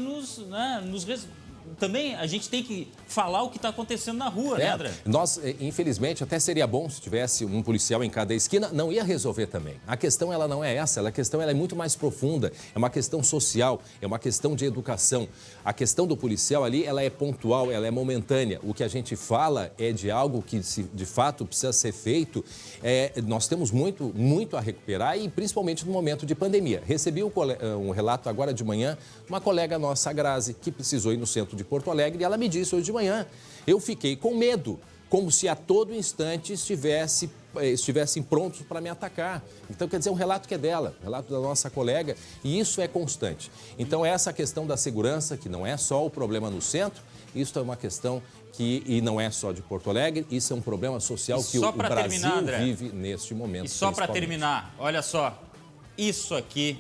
também a gente tem que falar o que está acontecendo na rua, né, André? Nós, infelizmente, até seria bom se tivesse um policial em cada esquina, não ia resolver também. A questão, ela não é essa, a questão ela é muito mais profunda, é uma questão social, é uma questão de educação. A questão do policial ali, ela é pontual, ela é momentânea. O que a gente fala é de algo que, de fato, precisa ser feito. Nós temos muito a recuperar e, principalmente, no momento de pandemia. Recebi um relato agora de manhã, uma colega nossa, a Grazi, que precisou ir no centro de Porto Alegre, e ela me disse hoje de manhã, eu fiquei com medo, como se a todo instante estivessem prontos para me atacar. Então, quer dizer, um relato que é dela, um relato da nossa colega, e isso é constante. Então, essa questão da segurança, que não é só o problema no centro, isso é uma questão e não é só de Porto Alegre, isso é um problema social que o Brasil vive neste momento. E só para terminar, olha só, isso aqui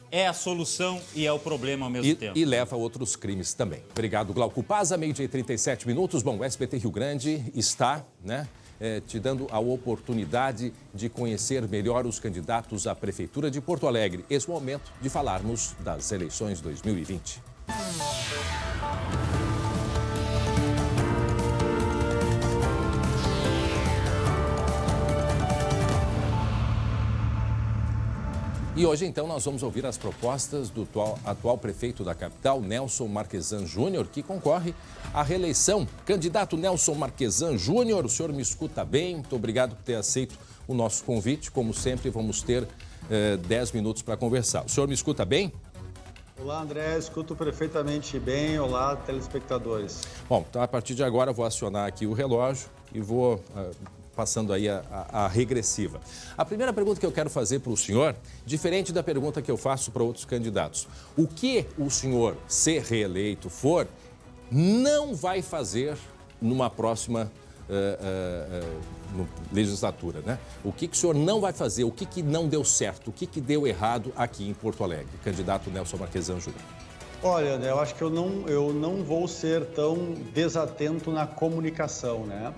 é a solução e é o problema ao mesmo tempo. E leva a outros crimes também. Obrigado, Glauco Paz. 12h37. Bom, o SBT Rio Grande está, te dando a oportunidade de conhecer melhor os candidatos à Prefeitura de Porto Alegre. Esse é o momento de falarmos das eleições 2020. E hoje, então, nós vamos ouvir as propostas do atual prefeito da capital, Nelson Marquesan Júnior, que concorre à reeleição. Candidato Nelson Marquesan Júnior, o senhor me escuta bem? Muito obrigado por ter aceito o nosso convite. Como sempre, vamos ter 10 minutos para conversar. O senhor me escuta bem? Olá, André, escuto perfeitamente bem. Olá, telespectadores. Bom, então a partir de agora eu vou acionar aqui o relógio e vou passando aí a regressiva. A primeira pergunta que eu quero fazer para o senhor, diferente da pergunta que eu faço para outros candidatos. O que o senhor, se reeleito for, não vai fazer numa próxima legislatura, né? O que o senhor não vai fazer, o que não deu certo, o que deu errado aqui em Porto Alegre? Candidato Nelson Marquesan Júnior. Olha, eu acho que eu não vou ser tão desatento na comunicação, né?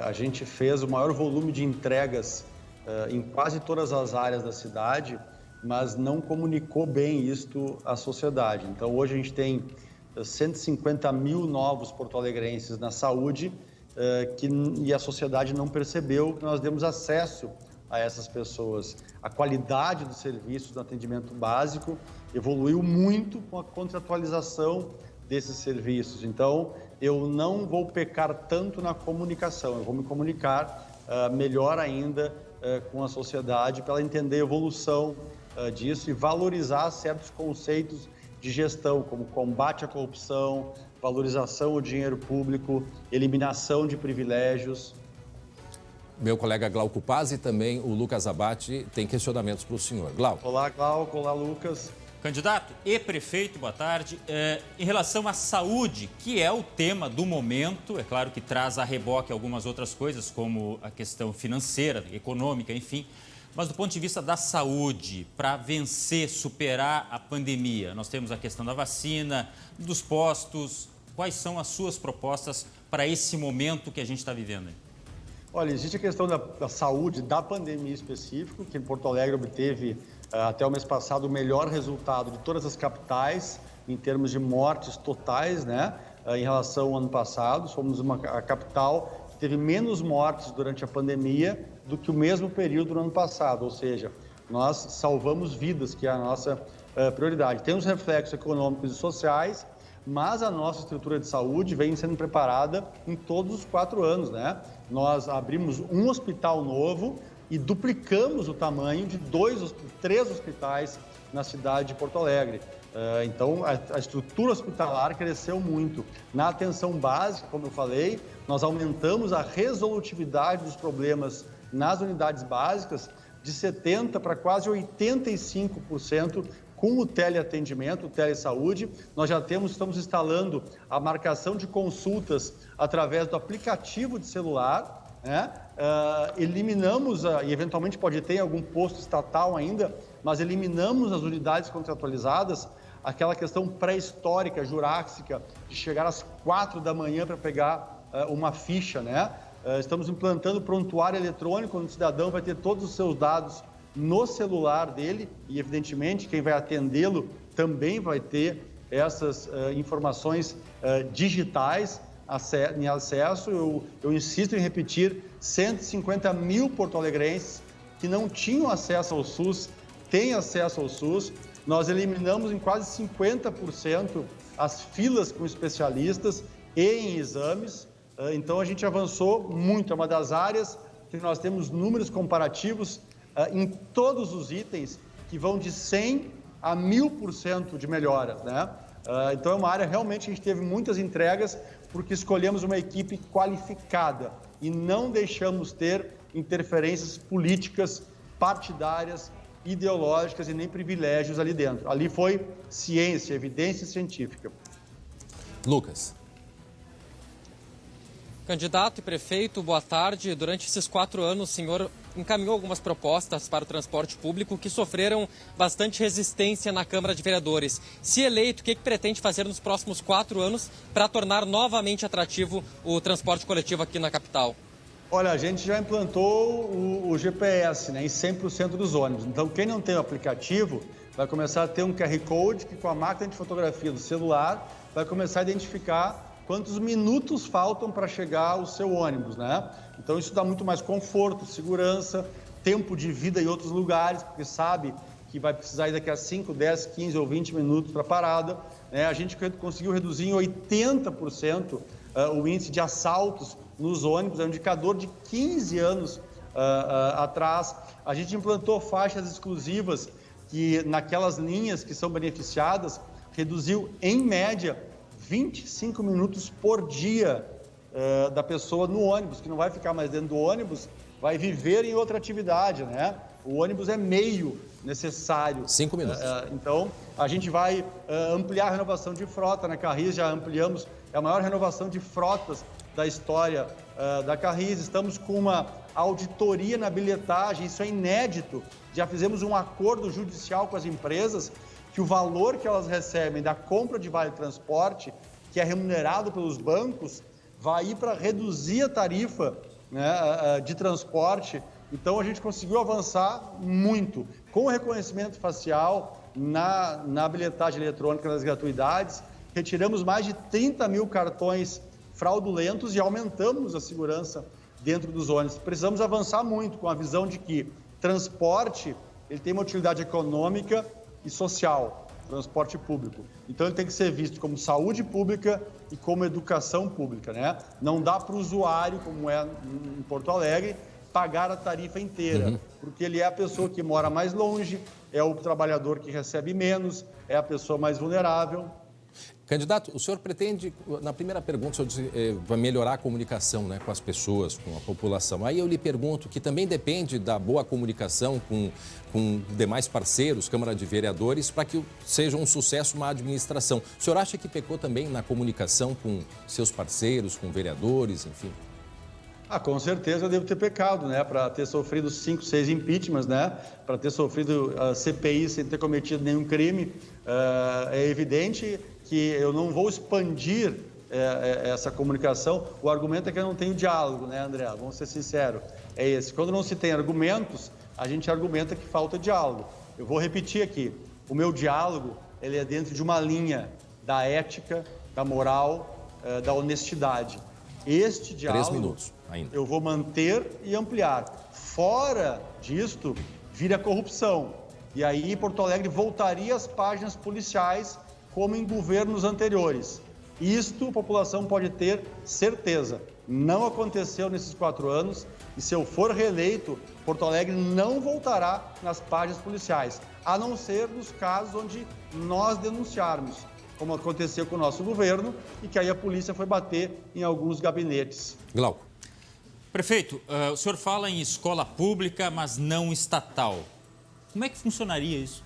A gente fez o maior volume de entregas em quase todas as áreas da cidade, mas não comunicou bem isto à sociedade. Então, hoje a gente tem 150 mil novos porto-alegrenses na saúde e a sociedade não percebeu que nós demos acesso a essas pessoas. A qualidade dos serviços do atendimento básico evoluiu muito com a contratualização desses serviços. Então, eu não vou pecar tanto na comunicação, eu vou me comunicar melhor ainda com a sociedade para ela entender a evolução disso e valorizar certos conceitos de gestão, como combate à corrupção, valorização ao dinheiro público, eliminação de privilégios. Meu colega Glauco Paz e também o Lucas Abate têm questionamentos para o senhor. Glauco. Olá, Glauco. Olá, Lucas. Candidato e prefeito, boa tarde. Em relação à saúde, que é o tema do momento, é claro que traz a reboque algumas outras coisas, como a questão financeira, econômica, enfim. Mas do ponto de vista da saúde, para vencer, superar a pandemia, nós temos a questão da vacina, dos postos. Quais são as suas propostas para esse momento que a gente está vivendo aí? Olha, existe a questão da saúde, da pandemia específica, que em Porto Alegre obteve até o mês passado o melhor resultado de todas as capitais em termos de mortes totais, né? Em relação ao ano passado, somos a capital que teve menos mortes durante a pandemia do que o mesmo período do ano passado, ou seja, nós salvamos vidas, que é a nossa prioridade. Tem os reflexos econômicos e sociais, mas a nossa estrutura de saúde vem sendo preparada em todos os 4 anos, né? Nós abrimos um hospital novo e duplicamos o tamanho de 3 hospitais na cidade de Porto Alegre. Então, a estrutura hospitalar cresceu muito. Na atenção básica, como eu falei, nós aumentamos a resolutividade dos problemas nas unidades básicas de 70% para quase 85% com o teleatendimento, o telesaúde. Nós já estamos instalando a marcação de consultas através do aplicativo de celular, né? Eliminamos, e eventualmente pode ter algum posto estatal ainda, mas eliminamos as unidades contratualizadas, aquela questão pré-histórica, jurássica, de chegar às 4 da manhã para pegar uma ficha, né? Estamos implantando prontuário eletrônico, onde o cidadão vai ter todos os seus dados no celular dele e, evidentemente, quem vai atendê-lo também vai ter essas informações digitais em acesso. Eu insisto em repetir, 150 mil porto-alegrenses que não tinham acesso ao SUS têm acesso ao SUS. Nós eliminamos em quase 50% as filas com especialistas e em exames. Então, a gente avançou muito. É uma das áreas que nós temos números comparativos em todos os itens que vão de 100% a 1000% de melhoras, né? Então, é uma área realmente que a gente teve muitas entregas porque escolhemos uma equipe qualificada e não deixamos ter interferências políticas, partidárias, ideológicas e nem privilégios ali dentro. Ali foi ciência, evidência científica. Lucas. Candidato e prefeito, boa tarde. Durante esses 4 anos, o senhor encaminhou algumas propostas para o transporte público que sofreram bastante resistência na Câmara de Vereadores. Se eleito, o que pretende fazer nos próximos 4 anos para tornar novamente atrativo o transporte coletivo aqui na capital? Olha, a gente já implantou o GPS, né, em 100% dos ônibus. Então, quem não tem o aplicativo vai começar a ter um QR Code que, com a máquina de fotografia do celular, vai começar a identificar quantos minutos faltam para chegar ao seu ônibus, né? Então, isso dá muito mais conforto, segurança, tempo de vida em outros lugares, porque sabe que vai precisar ir daqui a 5, 10, 15 ou 20 minutos para a parada, né? A gente conseguiu reduzir em 80% o índice de assaltos nos ônibus, é um indicador de 15 anos atrás. A gente implantou faixas exclusivas que, naquelas linhas que são beneficiadas, reduziu, em média, 25 minutos por dia da pessoa no ônibus, que não vai ficar mais dentro do ônibus, vai viver em outra atividade, né? O ônibus é meio necessário. 5 minutos. Então, a gente vai ampliar a renovação de frota na Carris, já ampliamos, é a maior renovação de frotas da história da Carris. Estamos com uma auditoria na bilhetagem, isso é inédito. Já fizemos um acordo judicial com as empresas que o valor que elas recebem da compra de vale transporte, que é remunerado pelos bancos, vai ir para reduzir a tarifa, né, de transporte. Então, a gente conseguiu avançar muito. Com o reconhecimento facial na bilhetagem eletrônica das gratuidades, retiramos mais de 30 mil cartões fraudulentos e aumentamos a segurança dentro dos ônibus. Precisamos avançar muito com a visão de que transporte ele tem uma utilidade econômica e social, transporte público. Então, ele tem que ser visto como saúde pública e como educação pública, né? Não dá para o usuário, como é em Porto Alegre, pagar a tarifa inteira, porque ele é a pessoa que mora mais longe, é o trabalhador que recebe menos, é a pessoa mais vulnerável. Candidato, o senhor pretende, na primeira pergunta, o senhor disse, vai melhorar a comunicação, né, com as pessoas, com a população. Aí eu lhe pergunto que também depende da boa comunicação com demais parceiros, Câmara de Vereadores, para que seja um sucesso uma administração. O senhor acha que pecou também na comunicação com seus parceiros, com vereadores, enfim? Com certeza eu devo ter pecado, né? Para ter sofrido 5, 6 impeachments, né? Para ter sofrido CPI sem ter cometido nenhum crime. É evidente que eu não vou expandir essa comunicação. O argumento é que eu não tenho diálogo, né, André? Vamos ser sinceros. É esse. Quando não se tem argumentos, a gente argumenta que falta diálogo. Eu vou repetir aqui. O meu diálogo, ele é dentro de uma linha da ética, da moral, da honestidade. Este diálogo 3 minutos ainda. Eu vou manter e ampliar. Fora disto, vira corrupção. E aí Porto Alegre voltaria às páginas policiais como em governos anteriores. Isto a população pode ter certeza. Não aconteceu nesses 4 anos e se eu for reeleito, Porto Alegre não voltará nas páginas policiais, a não ser nos casos onde nós denunciarmos, como aconteceu com o nosso governo, e que aí a polícia foi bater em alguns gabinetes. Glauco. Prefeito, o senhor fala em escola pública, mas não estatal. Como é que funcionaria isso?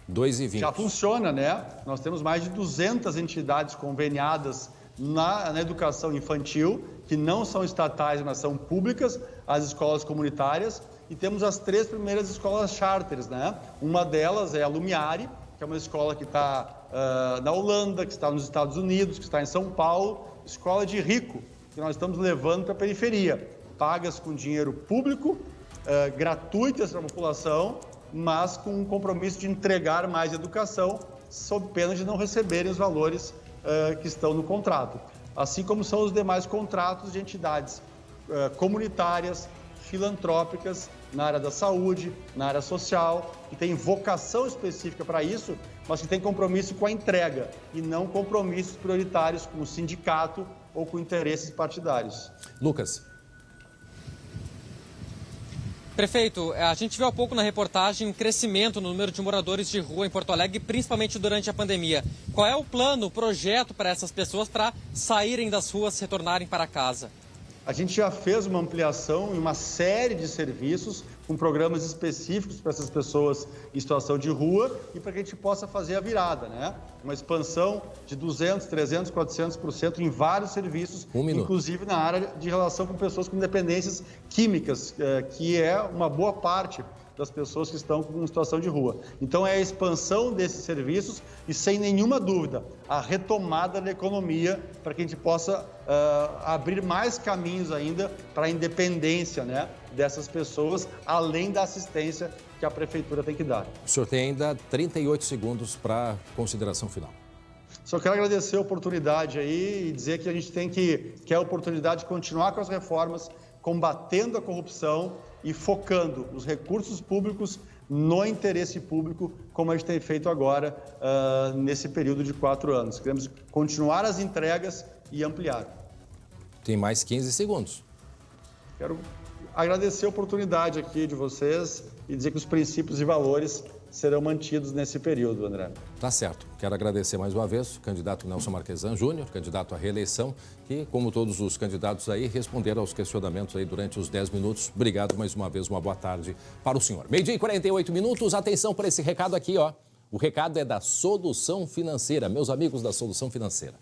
2,20. Já funciona, né? Nós temos mais de 200 entidades conveniadas na educação infantil, que não são estatais, mas são públicas, as escolas comunitárias, e temos as 3 primeiras escolas charters, né? Uma delas é a Lumiare, que é uma escola que está na Holanda, que está nos Estados Unidos, que está em São Paulo, escola de rico, que nós estamos levando para a periferia, pagas com dinheiro público, gratuitas para a população, mas com um compromisso de entregar mais educação, sob pena de não receberem os valores que estão no contrato. Assim como são os demais contratos de entidades comunitárias, filantrópicas, na área da saúde, na área social, que tem vocação específica para isso, mas que tem compromisso com a entrega e não compromissos prioritários com o sindicato ou com interesses partidários. Lucas. Prefeito, a gente viu há pouco na reportagem um crescimento no número de moradores de rua em Porto Alegre, principalmente durante a pandemia. Qual é o plano, o projeto para essas pessoas para saírem das ruas e retornarem para casa? A gente já fez uma ampliação em uma série de serviços com programas específicos para essas pessoas em situação de rua e para que a gente possa fazer a virada, né? Uma expansão de 200%, 300%, 400% em vários serviços, inclusive na área de relação com pessoas com dependências químicas, que é uma boa parte das pessoas que estão com situação de rua. Então é a expansão desses serviços e, sem nenhuma dúvida, a retomada da economia para que a gente possa abrir mais caminhos ainda para a independência, né, dessas pessoas, além da assistência que a Prefeitura tem que dar. O senhor tem ainda 38 segundos para consideração final. Só quero agradecer a oportunidade aí e dizer que a gente tem que a oportunidade de continuar com as reformas, combatendo a corrupção e focando os recursos públicos no interesse público, como a gente tem feito agora nesse período de 4 anos. Queremos continuar as entregas e ampliar. Tem mais 15 segundos. Quero agradecer a oportunidade aqui de vocês e dizer que os princípios e valores serão mantidos nesse período, André. Tá certo. Quero agradecer mais uma vez o candidato Nelson Marquesan Júnior, candidato à reeleição, que, como todos os candidatos aí, responderam aos questionamentos aí durante os 10 minutos. Obrigado mais uma vez, uma boa tarde para o senhor. 12h48, atenção para esse recado aqui, ó. O recado é da Solução Financeira, meus amigos da Solução Financeira.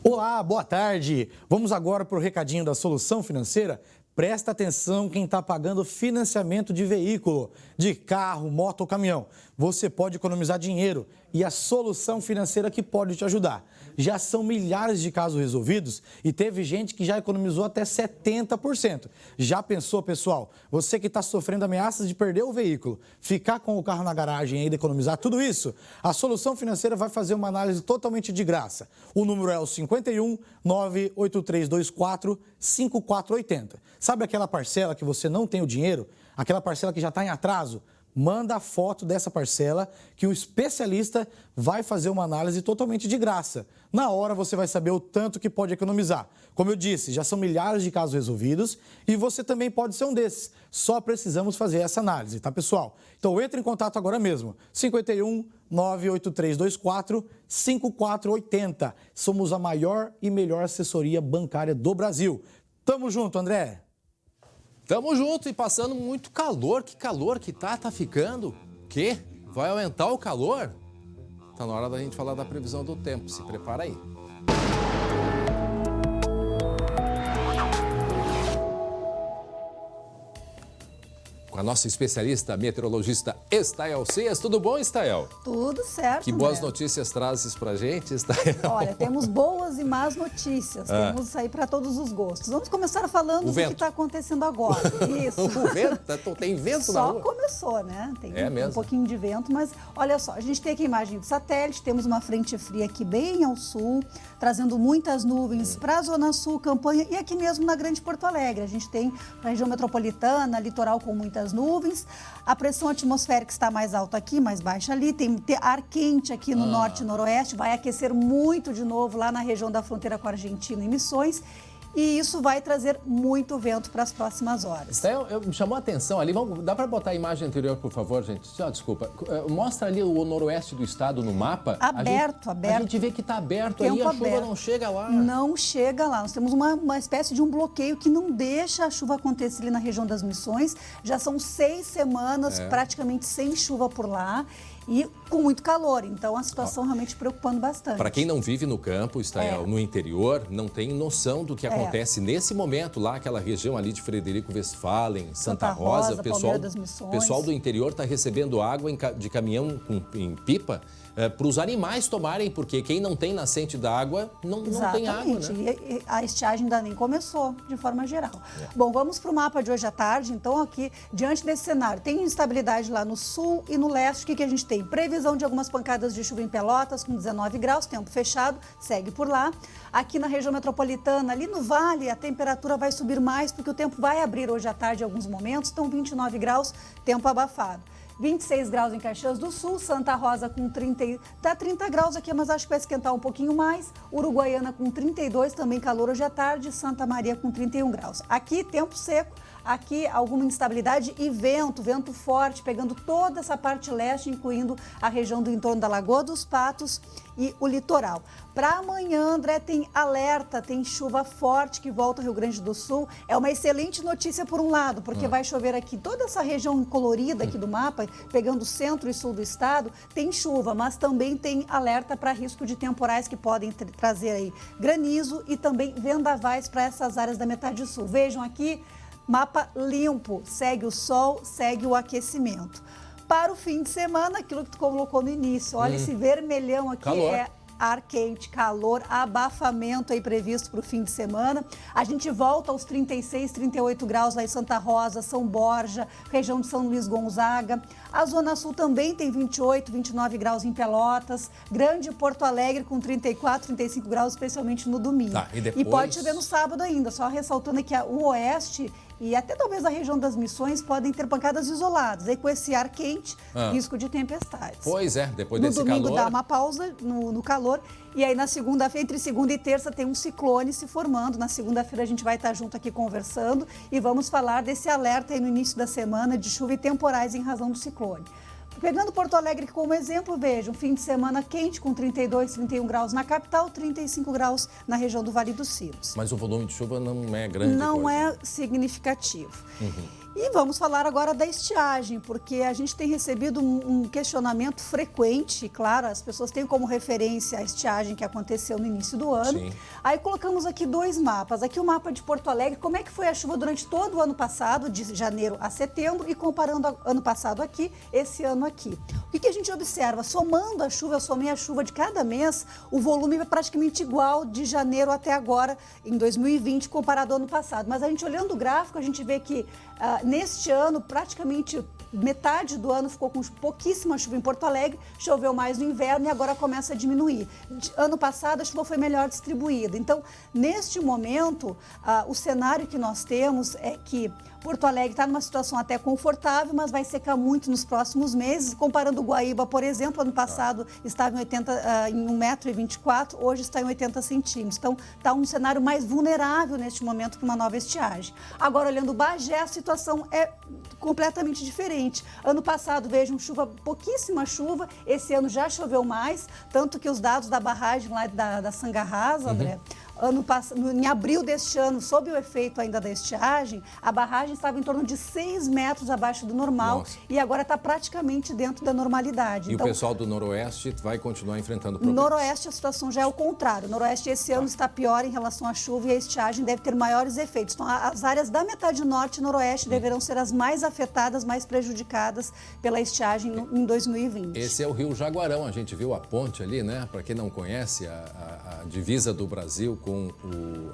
Olá, boa tarde. Vamos agora para o recadinho da Solução Financeira. Presta atenção quem está pagando financiamento de veículo, de carro, moto ou caminhão. Você pode economizar dinheiro e a Solução Financeira que pode te ajudar. Já são milhares de casos resolvidos e teve gente que já economizou até 70%. Já pensou, pessoal? Você que está sofrendo ameaças de perder o veículo, ficar com o carro na garagem e ainda economizar tudo isso? A Solução Financeira vai fazer uma análise totalmente de graça. O número é o 51 98324 5480. Sabe aquela parcela que você não tem o dinheiro? Aquela parcela que já está em atraso? Manda a foto dessa parcela que o especialista vai fazer uma análise totalmente de graça. Na hora você vai saber o tanto que pode economizar. Como eu disse, já são milhares de casos resolvidos e você também pode ser um desses. Só precisamos fazer essa análise, tá, pessoal? Então entre em contato agora mesmo. 51 98324 5480. Somos a maior e melhor assessoria bancária do Brasil. Tamo junto, André. Tamo junto e passando muito calor. Que calor que tá ficando. Quê? Vai aumentar o calor? Tá na hora da gente falar da previsão do tempo. Se prepara aí. Com a nossa especialista meteorologista Estael Cias. Tudo bom, Estael? Tudo certo, Que boas notícias trazes pra gente, Estael? Olha, temos boas e más notícias. Temos aí para todos os gostos. Vamos começar falando do que está acontecendo agora. Isso. O vento, tem vento na rua? Só começou, né? Tem mesmo? Um pouquinho de vento, mas olha só, a gente tem aqui a imagem do satélite, temos uma frente fria aqui bem ao sul, trazendo muitas nuvens para a Zona Sul, Campanha e aqui mesmo na Grande Porto Alegre. A gente tem a região metropolitana, litoral com muitas nuvens. A pressão atmosférica está mais alta aqui, mais baixa ali. Tem ar quente aqui no norte e noroeste. Vai aquecer muito de novo lá na região da fronteira com a Argentina em Missões. E isso vai trazer muito vento para as próximas horas. Me chamou a atenção ali. Dá para botar a imagem anterior, por favor, gente? Desculpa. Mostra ali o noroeste do estado no mapa. Aberto. A gente vê que está aberto aí, a chuva não chega lá. Não chega lá. Nós temos uma espécie de um bloqueio que não deixa a chuva acontecer ali na região das Missões. Já são 6 semanas praticamente sem chuva por lá. E com muito calor, então a situação realmente preocupando bastante. Para quem não vive no campo, no interior, não tem noção do que acontece nesse momento lá, aquela região ali de Frederico Westphalen, Santa Rosa, o pessoal do interior está recebendo água de caminhão em pipa para os animais tomarem, porque quem não tem nascente da água não tem água, né? E a estiagem ainda nem começou, de forma geral. Bom, vamos para o mapa de hoje à tarde. Então, aqui, diante desse cenário, tem instabilidade lá no sul e no leste. O que a gente tem? Previsão de algumas pancadas de chuva em Pelotas, com 19 graus, tempo fechado, segue por lá. Aqui na região metropolitana, ali no vale, a temperatura vai subir mais, porque o tempo vai abrir hoje à tarde em alguns momentos. Então, 29 graus, tempo abafado. 26 graus em Caxias do Sul, Santa Rosa com 30 graus aqui, mas acho que vai esquentar um pouquinho mais. Uruguaiana com 32, também calor hoje à tarde. Santa Maria com 31 graus. Aqui, tempo seco. Aqui, alguma instabilidade e vento forte, pegando toda essa parte leste, incluindo a região do entorno da Lagoa dos Patos e o litoral. Para amanhã, André, tem alerta, tem chuva forte que volta ao Rio Grande do Sul. É uma excelente notícia por um lado, porque vai chover aqui toda essa região colorida aqui do mapa, pegando o centro e sul do estado, tem chuva, mas também tem alerta para risco de temporais que podem trazer aí granizo e também vendavais para essas áreas da metade sul. Vejam aqui, mapa limpo, segue o sol, segue o aquecimento. Para o fim de semana, aquilo que tu colocou no início, olha esse vermelhão aqui, calor. Ar quente, calor, abafamento aí previsto para o fim de semana. A gente volta aos 36, 38 graus lá em Santa Rosa, São Borja, região de São Luís Gonzaga. A Zona Sul também tem 28, 29 graus em Pelotas. Grande Porto Alegre com 34, 35 graus, especialmente no domingo. E pode chover no sábado ainda, só ressaltando que o oeste e até talvez a região das Missões podem ter pancadas isoladas. Aí com esse ar quente, risco de tempestades. Pois é, depois desse calor... No domingo dá uma pausa no calor. E aí na segunda-feira, entre segunda e terça, tem um ciclone se formando. Na segunda-feira a gente vai estar junto aqui conversando e vamos falar desse alerta aí no início da semana de chuva e temporais em razão do ciclone. Pegando Porto Alegre como exemplo, veja, um fim de semana quente com 32, 31 graus na capital, 35 graus na região do Vale dos Sinos. Mas o volume de chuva não é grande. Não é significativo. E vamos falar agora da estiagem, porque a gente tem recebido um questionamento frequente, claro, as pessoas têm como referência a estiagem que aconteceu no início do ano. Sim. Aí colocamos aqui 2 mapas. Aqui o mapa de Porto Alegre, como é que foi a chuva durante todo o ano passado, de janeiro a setembro, e comparando ano passado aqui, esse ano aqui. O que a gente observa? Somando a chuva, eu somei a chuva de cada mês, o volume é praticamente igual de janeiro até agora, em 2020, comparado ao ano passado. Mas a gente olhando o gráfico, a gente vê que neste ano, praticamente metade do ano ficou com pouquíssima chuva em Porto Alegre, choveu mais no inverno e agora começa a diminuir. Ano passado a chuva foi melhor distribuída. Então, neste momento, o cenário que nós temos é que Porto Alegre está numa situação até confortável, mas vai secar muito nos próximos meses. Comparando Guaíba, por exemplo, ano passado estava em 1,24 m, hoje está em 80 centímetros. Então, está um cenário mais vulnerável neste momento para uma nova estiagem. Agora, olhando Bagé, a situação é completamente diferente. Ano passado, vejam, pouquíssima chuva, esse ano já choveu mais, tanto que os dados da barragem lá da Sangarrasa, André, em abril deste ano, sob o efeito ainda da estiagem, a barragem estava em torno de 6 metros abaixo do normal. Nossa. E agora está praticamente dentro da normalidade. E então, o pessoal do Noroeste vai continuar enfrentando problemas? No Noroeste a situação já é o contrário. O Noroeste esse ano está pior em relação à chuva e a estiagem deve ter maiores efeitos. Então as áreas da metade norte e noroeste deverão ser as mais afetadas, mais prejudicadas pela estiagem em 2020. Esse é o Rio Jaguarão, a gente viu a ponte ali, né? Para quem não conhece, a divisa do Brasil com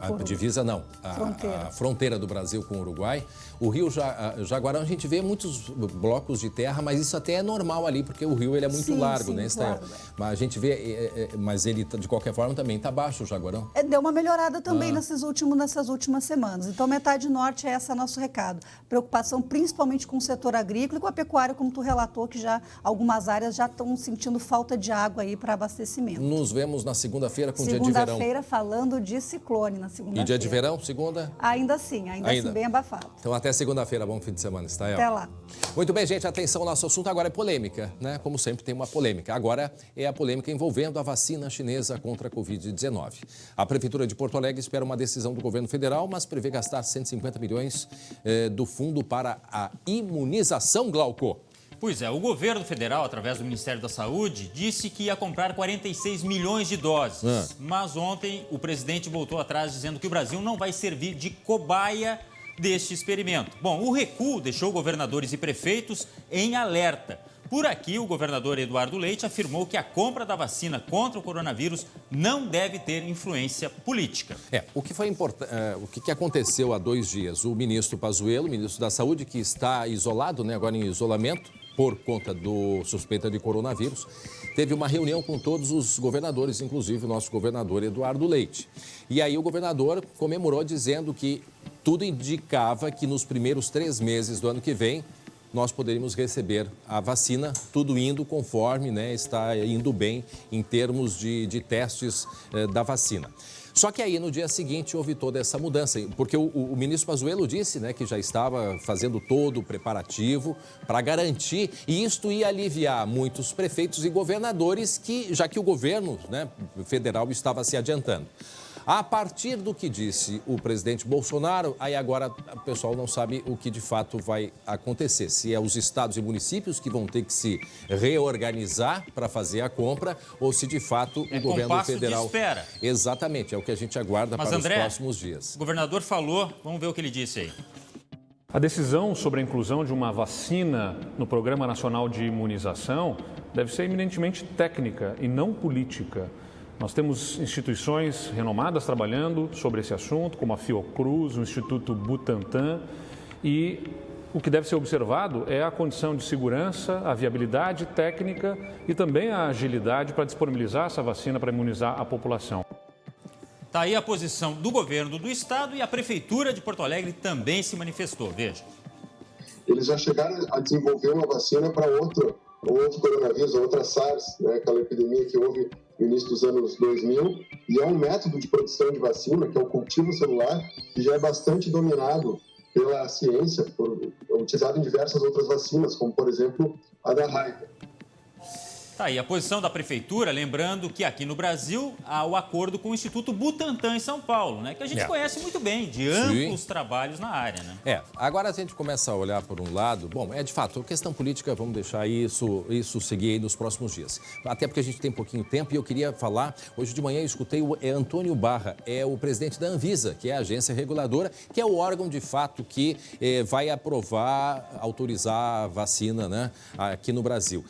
a fronteira do Brasil com o Uruguai. O Rio Jaguarão, a gente vê muitos blocos de terra, mas isso até é normal ali, porque o rio ele é muito largo, né, Estel? Claro. Mas a gente vê, mas ele de qualquer forma também está baixo o Jaguarão. Deu uma melhorada também nessas últimas semanas. Então, metade norte é esse nosso recado. Preocupação principalmente com o setor agrícola e com a pecuária, como tu relatou, que já algumas áreas já estão sentindo falta de água aí para abastecimento. Nos vemos na segunda-feira com o dia de verão. Segunda-feira falando de ciclone na segunda-feira. E dia de verão, segunda? Ainda assim bem abafado. Então até segunda-feira, bom fim de semana, Estael. Até lá. Muito bem, gente, atenção, nosso assunto agora é polêmica, né? Como sempre tem uma polêmica. Agora é a polêmica envolvendo a vacina chinesa contra a Covid-19. A Prefeitura de Porto Alegre espera uma decisão do governo federal, mas prevê gastar 150 milhões do fundo para a imunização, Glauco. Pois é, o governo federal, através do Ministério da Saúde, disse que ia comprar 46 milhões de doses. Mas ontem o presidente voltou atrás dizendo que o Brasil não vai servir de cobaia deste experimento. Bom, o recuo deixou governadores e prefeitos em alerta. Por aqui, o governador Eduardo Leite afirmou que a compra da vacina contra o coronavírus não deve ter influência política. O que foi importante, o que aconteceu há 2 dias? O ministro Pazuello, ministro da Saúde, que está isolado, né, agora em isolamento, por conta do suspeita de coronavírus, teve uma reunião com todos os governadores, inclusive o nosso governador Eduardo Leite. E aí o governador comemorou dizendo que tudo indicava que nos primeiros 3 meses do ano que vem nós poderíamos receber a vacina, tudo indo conforme, né, está indo bem em termos de testes da vacina. Só que aí, no dia seguinte, houve toda essa mudança, porque o ministro Pazuello disse, né, que já estava fazendo todo o preparativo para garantir, e isto ia aliviar muitos prefeitos e governadores, já que o governo, né, federal estava se adiantando. A partir do que disse o presidente Bolsonaro, aí agora o pessoal não sabe o que de fato vai acontecer. Se é os estados e municípios que vão ter que se reorganizar para fazer a compra ou se de fato o governo federal... De espera. Exatamente, é o que a gente aguarda para os próximos dias. O governador falou, vamos ver o que ele disse aí. A decisão sobre a inclusão de uma vacina no Programa Nacional de Imunização deve ser eminentemente técnica e não política. Nós temos instituições renomadas trabalhando sobre esse assunto, como a Fiocruz, o Instituto Butantan, e o que deve ser observado é a condição de segurança, a viabilidade técnica e também a agilidade para disponibilizar essa vacina para imunizar a população. Está aí a posição do governo do estado e a Prefeitura de Porto Alegre também se manifestou. Veja. Eles já chegaram a desenvolver uma vacina para outro coronavírus, outra SARS, né, aquela epidemia que houve no início dos anos 2000, e é um método de produção de vacina, que é o cultivo celular, que já é bastante dominado pela ciência, por utilizado em diversas outras vacinas, como, por exemplo, a da Raiva. Tá aí a posição da Prefeitura, lembrando que aqui no Brasil há o acordo com o Instituto Butantan em São Paulo, né? Que a gente conhece muito bem, de amplos trabalhos na área, né? Agora a gente começa a olhar por um lado, bom, de fato, questão política, vamos deixar isso seguir aí nos próximos dias. Até porque a gente tem pouquinho tempo e eu queria falar, hoje de manhã eu escutei o Antônio Barra, é o presidente da Anvisa, que é a agência reguladora, que é o órgão de fato que vai autorizar a vacina, né, aqui no Brasil.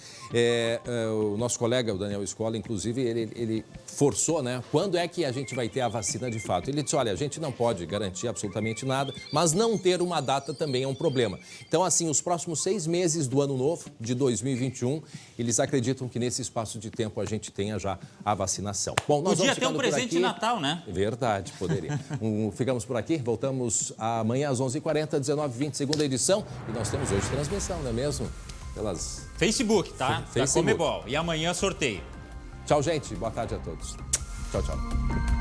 O nosso colega, o Daniel Scola, inclusive, ele forçou, né? Quando é que a gente vai ter a vacina de fato? Ele disse, olha, a gente não pode garantir absolutamente nada, mas não ter uma data também é um problema. Então, assim, os próximos 6 meses do ano novo, de 2021, eles acreditam que nesse espaço de tempo a gente tenha já a vacinação. Bom, nós podia ter um presente de Natal, né? Verdade, poderia. Ficamos por aqui, voltamos amanhã às 11h40, 19h20, segunda edição. E nós temos hoje transmissão, não é mesmo? Pelas... Facebook, tá? Facebook. Da Comebol. E amanhã sorteio. Tchau, gente. Boa tarde a todos. Tchau, tchau.